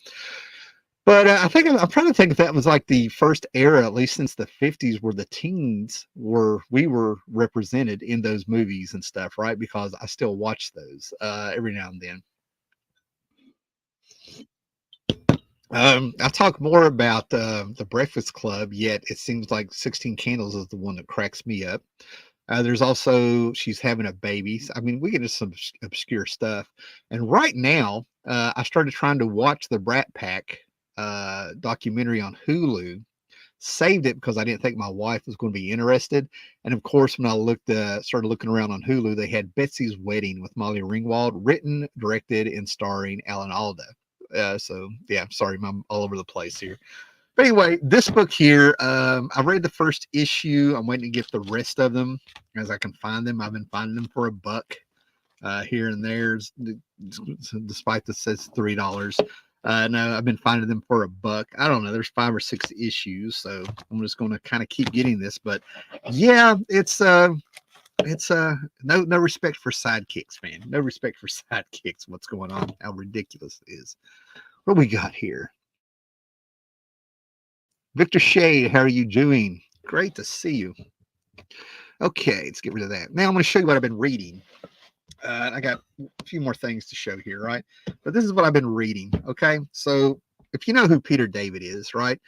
But I think I'm trying to think if that was like the first era, at least since the 50s, where the teens we were represented in those movies and stuff, right? Because I still watch those every now and then. I talk more about the Breakfast Club, yet it seems like 16 Candles is the one that cracks me up. There's also She's Having a Baby. I mean, we get into some obscure stuff. And right now, I started trying to watch the Brat Pack documentary on Hulu. Saved it because I didn't think my wife was going to be interested. And of course, when I started looking around on Hulu, they had Betsy's Wedding with Molly Ringwald, written, directed, and starring Alan Alda. So yeah, sorry, I'm all over the place here. But anyway, this book here, I read the first issue. I'm waiting to get the rest of them as I can find them. I've been finding them for $1 here and there, despite this says $3. No, I've been finding them for $1. I don't know. There's 5 or 6 issues, so I'm just going to kind of keep getting this. But yeah, it's no respect for sidekicks, man. No respect for sidekicks. What's going on? How ridiculous it is. What do we got here? Victor Shade, how are you doing? Great to see you. Okay, let's get rid of that. Now I'm going to show you what I've been reading. I got a few more things to show here, right? But this is what I've been reading, okay? So if you know who Peter David is, right?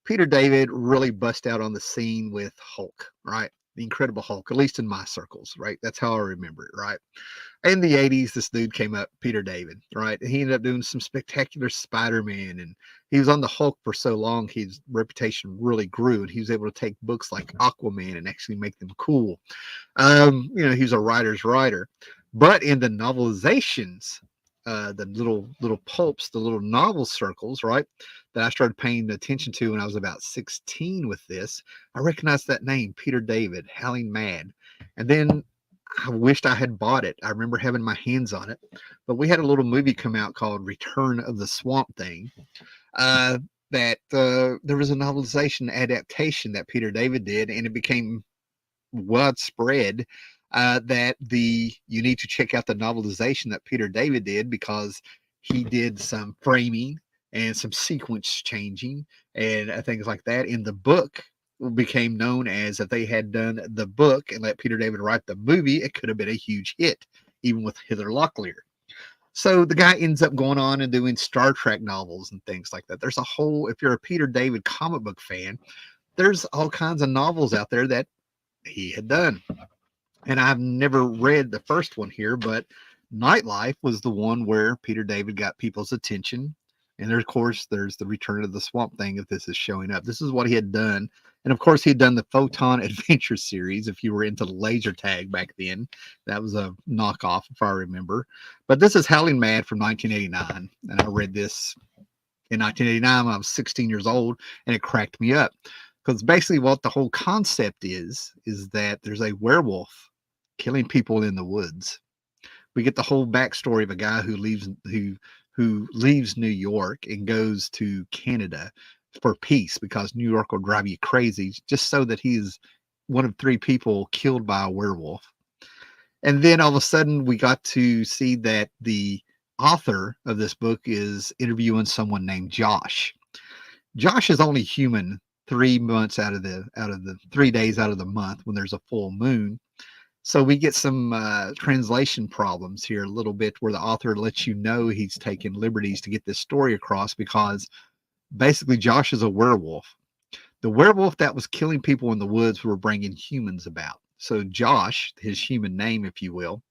Peter David really bust out on the scene with Hulk, right? The Incredible Hulk, at least in my circles, right? That's how I remember it, right? In the 80s, this dude came up, Peter David, right? He ended up doing some spectacular Spider-Man, and he was on the Hulk for so long, his reputation really grew, and he was able to take books like Aquaman and actually make them cool. He was a writer's writer. But in the novelizations, the little pulps, the little novel circles, right, that I started paying attention to when I was about 16 with this, I recognized that name, Peter David, Howling Mad. And then I wished I had bought it. I remember having my hands on it. But we had a little movie come out called Return of the Swamp Thing. That there was a novelization adaptation that Peter David did, and it became widespread that you need to check out the novelization that Peter David did, because he did some framing and some sequence changing and things like that. In the book became known as, if they had done the book and let Peter David write the movie, it could have been a huge hit, even with Heather Locklear. So the guy ends up going on and doing Star Trek novels and things like that. There's a whole, if you're a Peter David comic book fan, there's all kinds of novels out there that he had done. And I've never read the first one here, but Nightlife was the one where Peter David got people's attention. And there, of course, there's the Return of the Swamp Thing, if this is showing up. This is what he had done. And of course, he'd done the Photon Adventure series, if you were into laser tag back then. That was a knockoff, if I remember. But this is Howling Mad from 1989. And I read this in 1989 when I was 16 years old, and it cracked me up. Because basically what the whole concept is that there's a werewolf killing people in the woods. We get the whole backstory of a guy who leaves New York and goes to Canada for peace, because New York will drive you crazy, just so that he's one of 3 people killed by a werewolf. And then all of a sudden we got to see that the author of this book is interviewing someone named Josh. Josh is only human 3 months out of the 3 days out of the month when there's a full moon. So we get some translation problems here a little bit, where the author lets you know he's taking liberties to get this story across, because basically Josh is a werewolf. The werewolf that was killing people in the woods were bringing humans about. So Josh, his human name, if you will,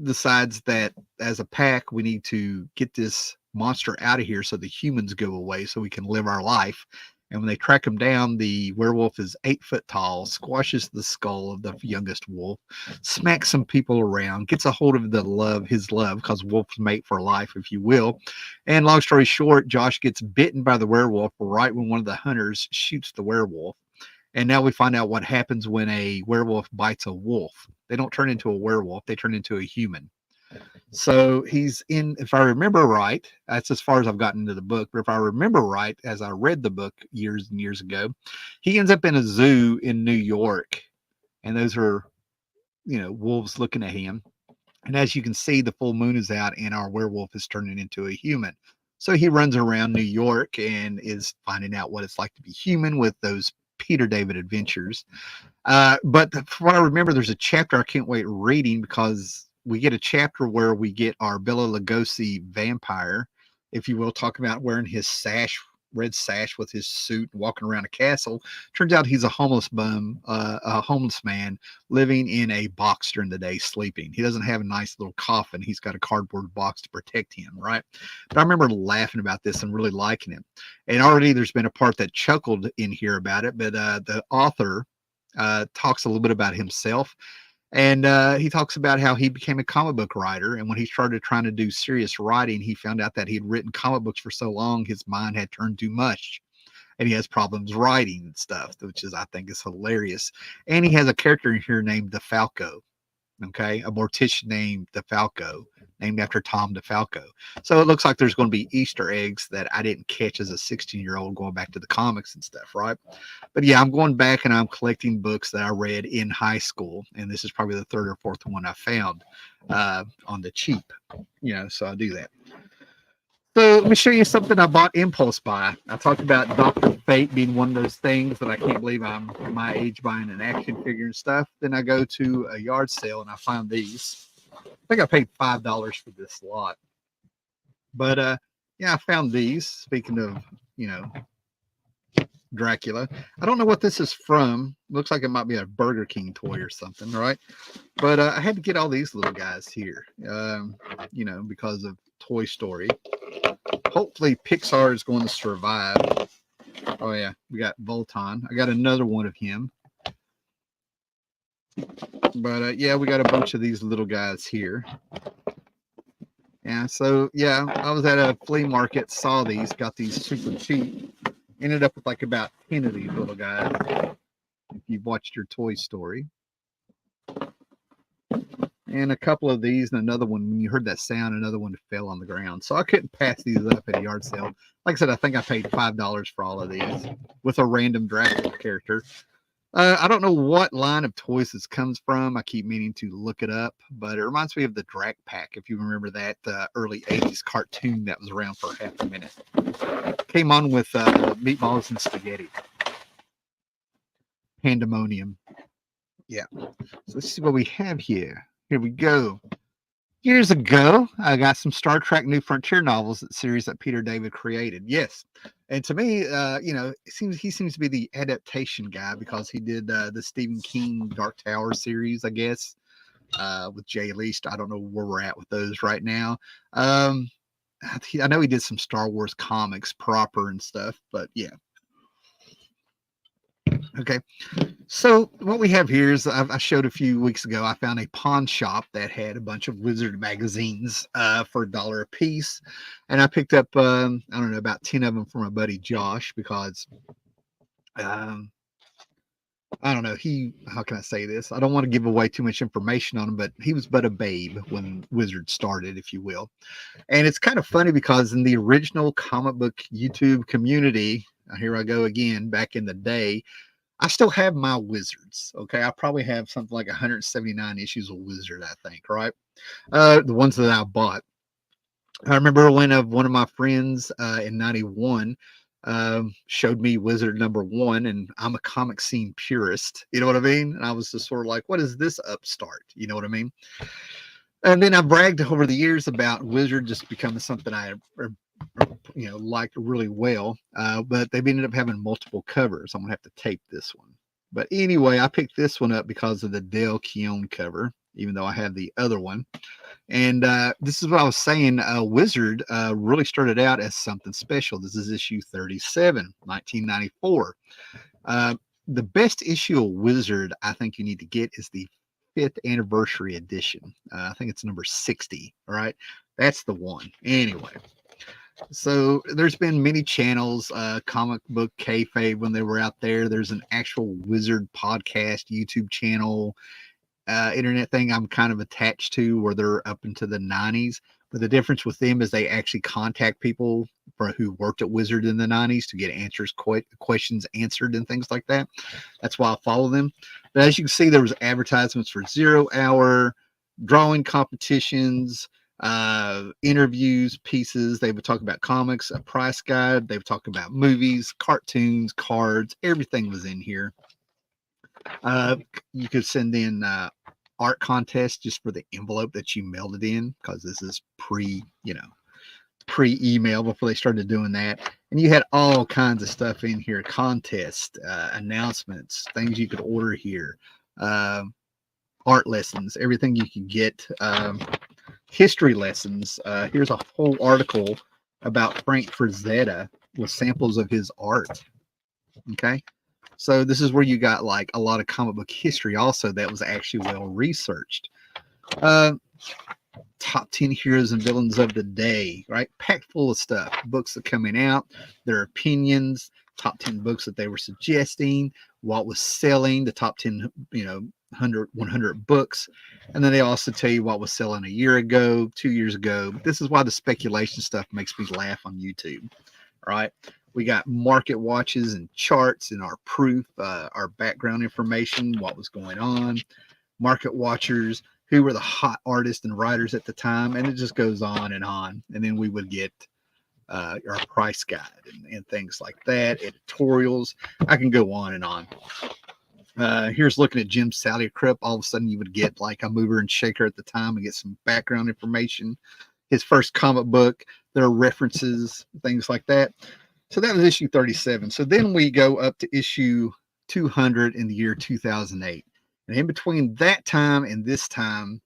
decides that as a pack, we need to get this monster out of here so the humans go away so we can live our life. And when they track him down, the werewolf is 8 foot tall, squashes the skull of the youngest wolf, smacks some people around, gets a hold of his love, because wolves mate for life, if you will. And long story short, Josh gets bitten by the werewolf right when one of the hunters shoots the werewolf. And now we find out what happens when a werewolf bites a wolf. They don't turn into a werewolf, they turn into a human. So he's in, if I remember right, that's as far as I've gotten into the book, but if I remember right, as I read the book years and years ago, he ends up in a zoo in New York. And those are, wolves looking at him. And as you can see, the full moon is out and our werewolf is turning into a human. So he runs around New York and is finding out what it's like to be human with those Peter David adventures. But from what I remember, there's a chapter I can't wait reading because we get a chapter where we get our Bela Lugosi vampire, if you will, talking about wearing his sash, red sash with his suit, walking around a castle. Turns out he's a homeless bum, a homeless man living in a box during the day, sleeping. He doesn't have a nice little coffin. He's got a cardboard box to protect him, right? But I remember laughing about this and really liking it. And already there's been a part that chuckled in here about it, but the author talks a little bit about himself. And he talks about how he became a comic book writer. And when he started trying to do serious writing, he found out that he had written comic books for so long, his mind had turned too much. And he has problems writing and stuff, which is, I think, is hilarious. And he has a character in here named DeFalco. Okay, a mortician named DeFalco, named after Tom DeFalco. So it looks like there's going to be Easter eggs that I didn't catch as a 16-year-old going back to the comics and stuff, right? But yeah, I'm going back and I'm collecting books that I read in high school, and this is probably the third or fourth one I found on the cheap, so I do that. So let me show you something I bought impulse buy. I talked about Dr. Fate being one of those things that I can't believe I'm my age buying an action figure and stuff. Then I go to a yard sale and I find these. I think I paid $5 for this lot. But yeah, I found these. Speaking of, Dracula. I don't know what this is from. Looks like it might be a Burger King toy or something, right? But I had to get all these little guys here, because of Toy Story. Hopefully Pixar is going to survive. Oh yeah, we got Volton. I got another one of him. But yeah, we got a bunch of these little guys here. Yeah, so yeah, I was at a flea market, saw these, got these super cheap. Ended up with like about 10 of these little guys. If you've watched your Toy Story. And a couple of these, and another one, when you heard that sound, another one fell on the ground. So I couldn't pass these up at a yard sale. Like I said, I think I paid $5 for all of these with a random Dracula character. I don't know what line of toys this comes from. I keep meaning to look it up, but it reminds me of the Drac Pack, if you remember that early 80s cartoon that was around for half a minute. Came on with meatballs and spaghetti. Pandemonium. Yeah. So let's see what we have here. Here we go. Years ago, I got some Star Trek New Frontier novels, that series that Peter David created. Yes. And to me, he seems to be the adaptation guy because he did the Stephen King Dark Tower series, I guess, with Jay Least. I don't know where we're at with those right now. I know he did some Star Wars comics proper and stuff, but yeah. Okay. So what we have here is I showed a few weeks ago, I found a pawn shop that had a bunch of Wizard magazines for $1 a piece. And I picked up, I don't know, about 10 of them from my buddy Josh because, I don't know, how can I say this? I don't want to give away too much information on him, but he was but a babe when Wizard started, if you will. And it's kind of funny because in the original comic book YouTube community, here I go again, back in the day, I still have my Wizards. Okay. I probably have something like 179 issues of Wizard, I think, right? The ones that I bought. I remember when one of my friends in 91 showed me Wizard #1, and I'm a comic scene purist. You know what I mean? And I was just sort of like, what is this upstart? You know what I mean? And then I bragged over the years about Wizard just becoming something I liked really well, but they've ended up having multiple covers. I'm gonna have to tape this one. But anyway, I picked this one up because of the Del Keown cover, even though I have the other one. And this is what I was saying. Wizard really started out as something special. This is issue 37, 1994. The best issue of Wizard I think you need to get is the 5th anniversary edition. I think it's number 60. All right, that's the one. Anyway. So there's been many channels, Comic Book Kayfabe when they were out there. There's an actual Wizard podcast YouTube channel. internet thing I'm kind of attached to, where they're up into the 90s. But the difference with them is they actually contact people who worked at Wizard in the 90s to get questions answered and things like that. That's why I follow them. But as you can see, there was advertisements for 0 hour drawing competitions, interviews, pieces. They would talk about comics, a price guide. They would talk about movies, cartoons, cards. Everything was in here. You could send in art contests just for the envelope that you mailed it in, because this is pre-email before they started doing that. And you had all kinds of stuff in here: contests, announcements, things you could order here, art lessons, everything you could get, history lessons. Here's a whole article about Frank Frazetta with samples of his art. Okay, so this is where you got like a lot of comic book history also that was actually well researched. Top 10 heroes and villains of the day, right? Packed full of stuff. Books that are coming out, their opinions, top 10 books that they were suggesting, what was selling, the top 10, 100 books. And then they also tell you what was selling a year ago, 2 years ago. This is why the speculation stuff makes me laugh on YouTube, right? We got market watches and charts and our proof, our background information, what was going on, market watchers, who were the hot artists and writers at the time, and it just goes on. And then we would get our price guide and things like that, editorials. I can go on and on. Here's looking at Jim Salicrup. All of a sudden you would get like a mover and shaker at the time and get some background information. His first comic book, there are references, things like that. So that was issue 37. So then we go up to issue 200 in the year 2008. And in between that time and this time,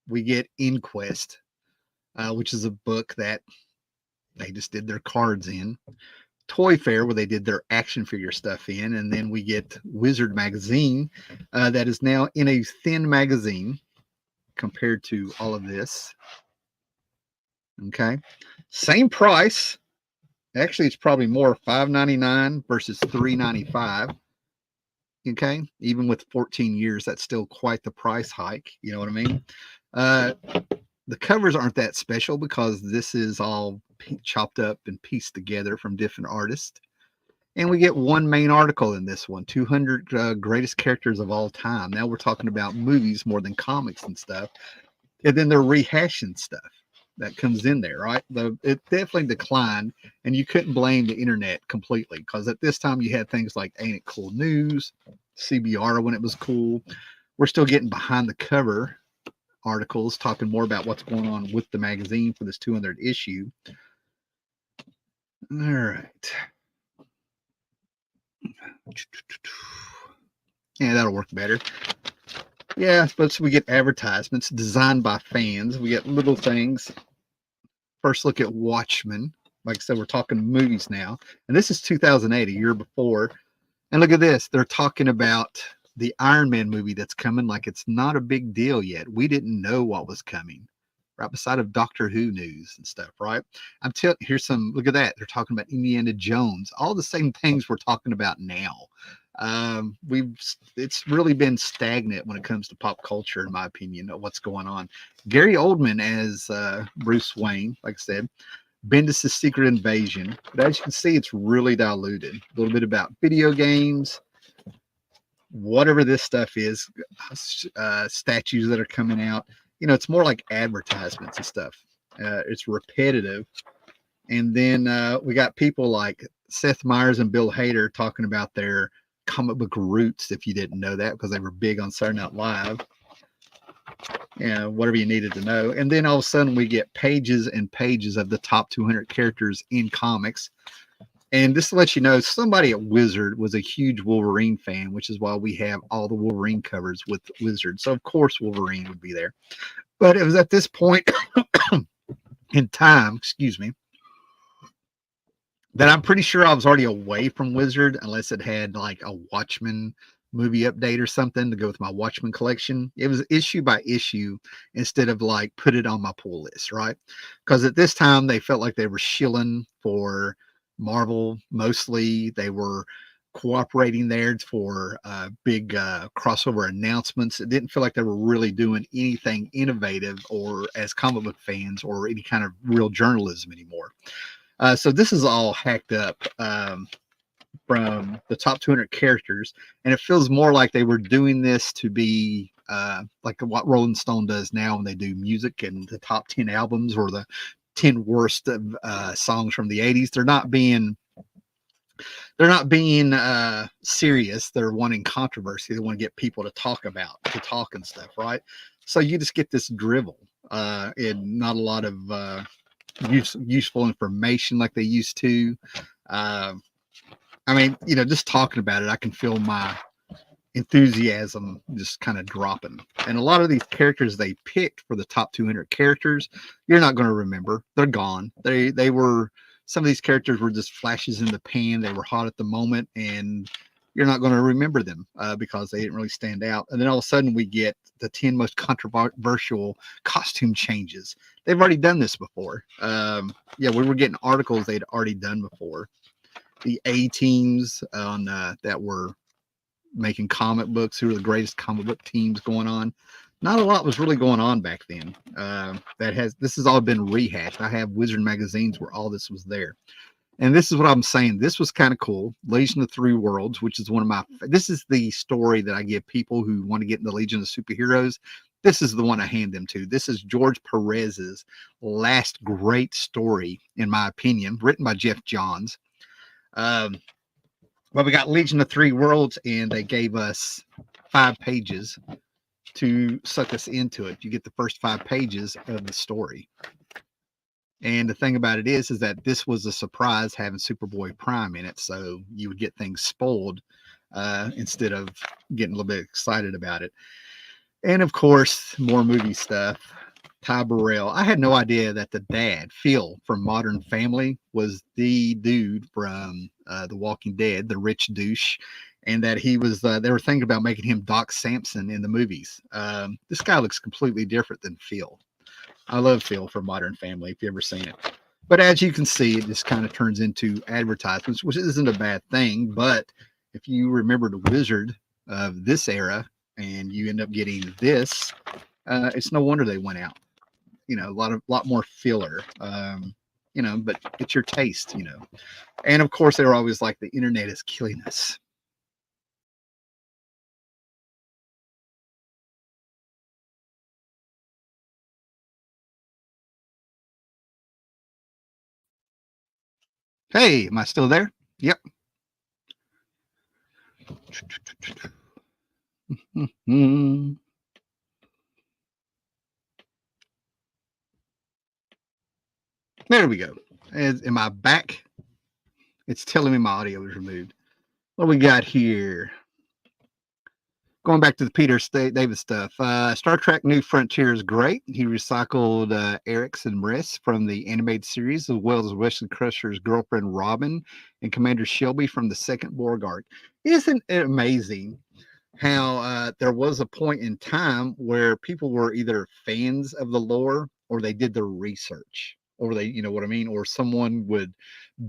we get Inquest, which is a book that they just did their cards in. Toy Fair, where they did their action figure stuff in. And then we get Wizard magazine, that is now in a thin magazine compared to all of this. Okay. Same price. Actually, it's probably more, $5.99 versus $3.95. Okay, even with 14 years, that's still quite the price hike. You know what I mean? The covers aren't that special because this is all chopped up and pieced together from different artists. And we get one main article in this one: 200 greatest characters of all time. Now we're talking about movies more than comics and stuff. And then they're rehashing stuff that comes in there, right? It definitely declined, and you couldn't blame the internet completely, because at this time you had things like Ain't It Cool News, CBR when it was cool. We're still getting behind the cover articles talking more about what's going on with the magazine for this 200 issue. All right. Yeah, that'll work better. Yeah, but we get advertisements designed by fans. We get little things. First look at Watchmen. Like I said, we're talking movies now. And this is 2008, a year before. And look at this. They're talking about the Iron Man movie that's coming like it's not a big deal yet. We didn't know what was coming. Right beside of Doctor Who news and stuff, right? Here's some, look at that. They're talking about Indiana Jones. All the same things we're talking about now. It's really been stagnant when it comes to pop culture, in my opinion, of what's going on. Gary Oldman as Bruce Wayne, like I said, Bendis' Secret Invasion. But as you can see, it's really diluted. A little bit about video games, whatever this stuff is, statues that are coming out. It's more like advertisements and stuff. It's repetitive. And then we got people like Seth Meyers and Bill Hader talking about their comic book roots, if you didn't know that, because they were big on Saturday Night Live. Whatever you needed to know. And then all of a sudden we get pages and pages of the top 200 characters in comics. And just to let you know, somebody at Wizard was a huge Wolverine fan, which is why we have all the Wolverine covers with Wizard. So of course Wolverine would be there. But it was at this point in time, that I'm pretty sure I was already away from Wizard, unless it had like a Watchmen movie update or something to go with my Watchmen collection. It was issue by issue instead of like put it on my pull list, right? Because at this time they felt like they were shilling for Marvel mostly. They were cooperating there for big crossover announcements. It didn't feel like they were really doing anything innovative or as comic book fans or any kind of real journalism anymore. So this is all hacked up from the top 200 characters, and it feels more like they were doing this to be like what Rolling Stone does now when they do music and the top 10 albums or the 10 worst songs from the 80s. They're not being serious. They're wanting controversy. They want to get people to talk and stuff, right? So you just get this drivel and not a lot of useful information like they used to. I mean, just talking about it, I can feel my enthusiasm just kind of dropping. And a lot of these characters they picked for the top 200 characters, you're not going to remember. They're gone. They were, some of these characters were just flashes in the pan. They were hot at the moment, and you're not going to remember them because they didn't really stand out. And then all of a sudden we get the 10 most controversial costume changes. They've already done this before. We were getting articles they'd already done before. The A teams on that were making comic books, who were the greatest comic book teams going on. Not a lot was really going on back then. This has all been rehashed. I have Wizard magazines where all this was there. And this is what I'm saying. This was kind of cool. Legion of Three Worlds, which is this is the story that I give people who want to get in the Legion of Superheroes. This is the one I hand them to. This is George Perez's last great story, in my opinion, written by Jeff Johns. We got Legion of Three Worlds, and they gave us 5 pages to suck us into it. You get the first 5 pages of the story. And the thing about it is that this was a surprise having Superboy Prime in it, so you would get things spoiled instead of getting a little bit excited about it. And of course, more movie stuff. Ty Burrell. I had no idea that the dad, Phil from Modern Family, was the dude from The Walking Dead, the rich douche, and that he was. They were thinking about making him Doc Samson in the movies. This guy looks completely different than Phil. I love Phil from Modern Family, if you've ever seen it. But as you can see, it just kind of turns into advertisements, which isn't a bad thing. But if you remember the Wizard of this era and you end up getting this, it's no wonder they went out. A lot more filler, but it's your taste, And of course, they were always like, the internet is killing us. Hey, am I still there? Yep. There we go. Am I back? It's telling me my audio was removed. What do we got here? Going back to the Peter David stuff. Star Trek New Frontier is great. He recycled Eric's and Briss from the animated series, as well as Wesley Crusher's girlfriend Robin and Commander Shelby from the second Borg arc. Isn't it amazing how there was a point in time where people were either fans of the lore or they did their research, or they, what I mean, or someone would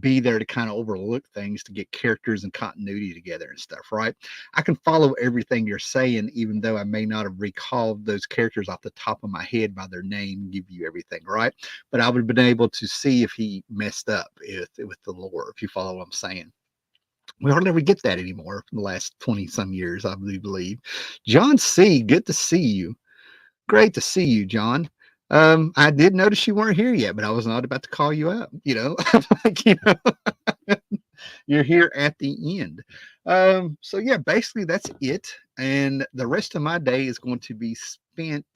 be there to kind of overlook things to get characters and continuity together and stuff, right? I can follow everything you're saying, even though I may not have recalled those characters off the top of my head by their name, give you everything, right? But I would have been able to see if he messed up with the lore, if you follow what I'm saying. We hardly ever get that anymore in the last 20 some years, I believe. John C., good to see you. Great to see you, John. I did notice you weren't here yet, but I was not about to call you out. Like, you're here at the end. So yeah, basically that's it. And the rest of my day is going to be spent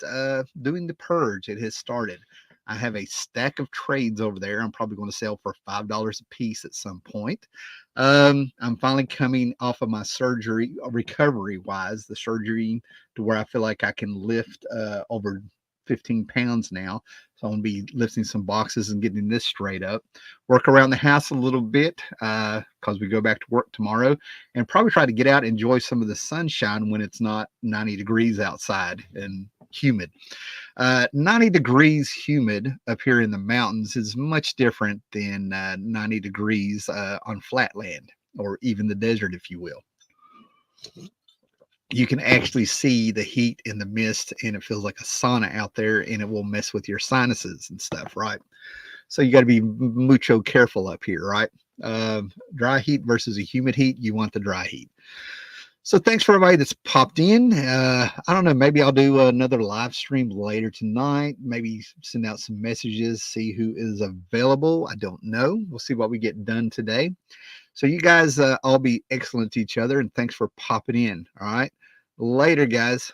doing the purge. It has started. I have a stack of trades over there. I'm probably going to sell for $5 a piece at some point. I'm finally coming off of my surgery, recovery wise, the surgery to where I feel like I can lift over 15 pounds now. So I'm going to be lifting some boxes and getting this straight up. Work around the house a little bit because we go back to work tomorrow, and probably try to get out and enjoy some of the sunshine when it's not 90 degrees outside and humid. 90 degrees humid up here in the mountains is much different than 90 degrees on flat land. or even the desert, if you will. You can actually see the heat in the mist, and it feels like a sauna out there, and it will mess with your sinuses and stuff, right? So you got to be mucho careful up here, right? Dry heat versus a humid heat, you want the dry heat. So thanks for everybody that's popped in. I don't know, maybe I'll do another live stream later tonight. Maybe send out some messages, see who is available. I don't know. We'll see what we get done today. So you guys all be excellent to each other, and thanks for popping in. All right. Later, guys.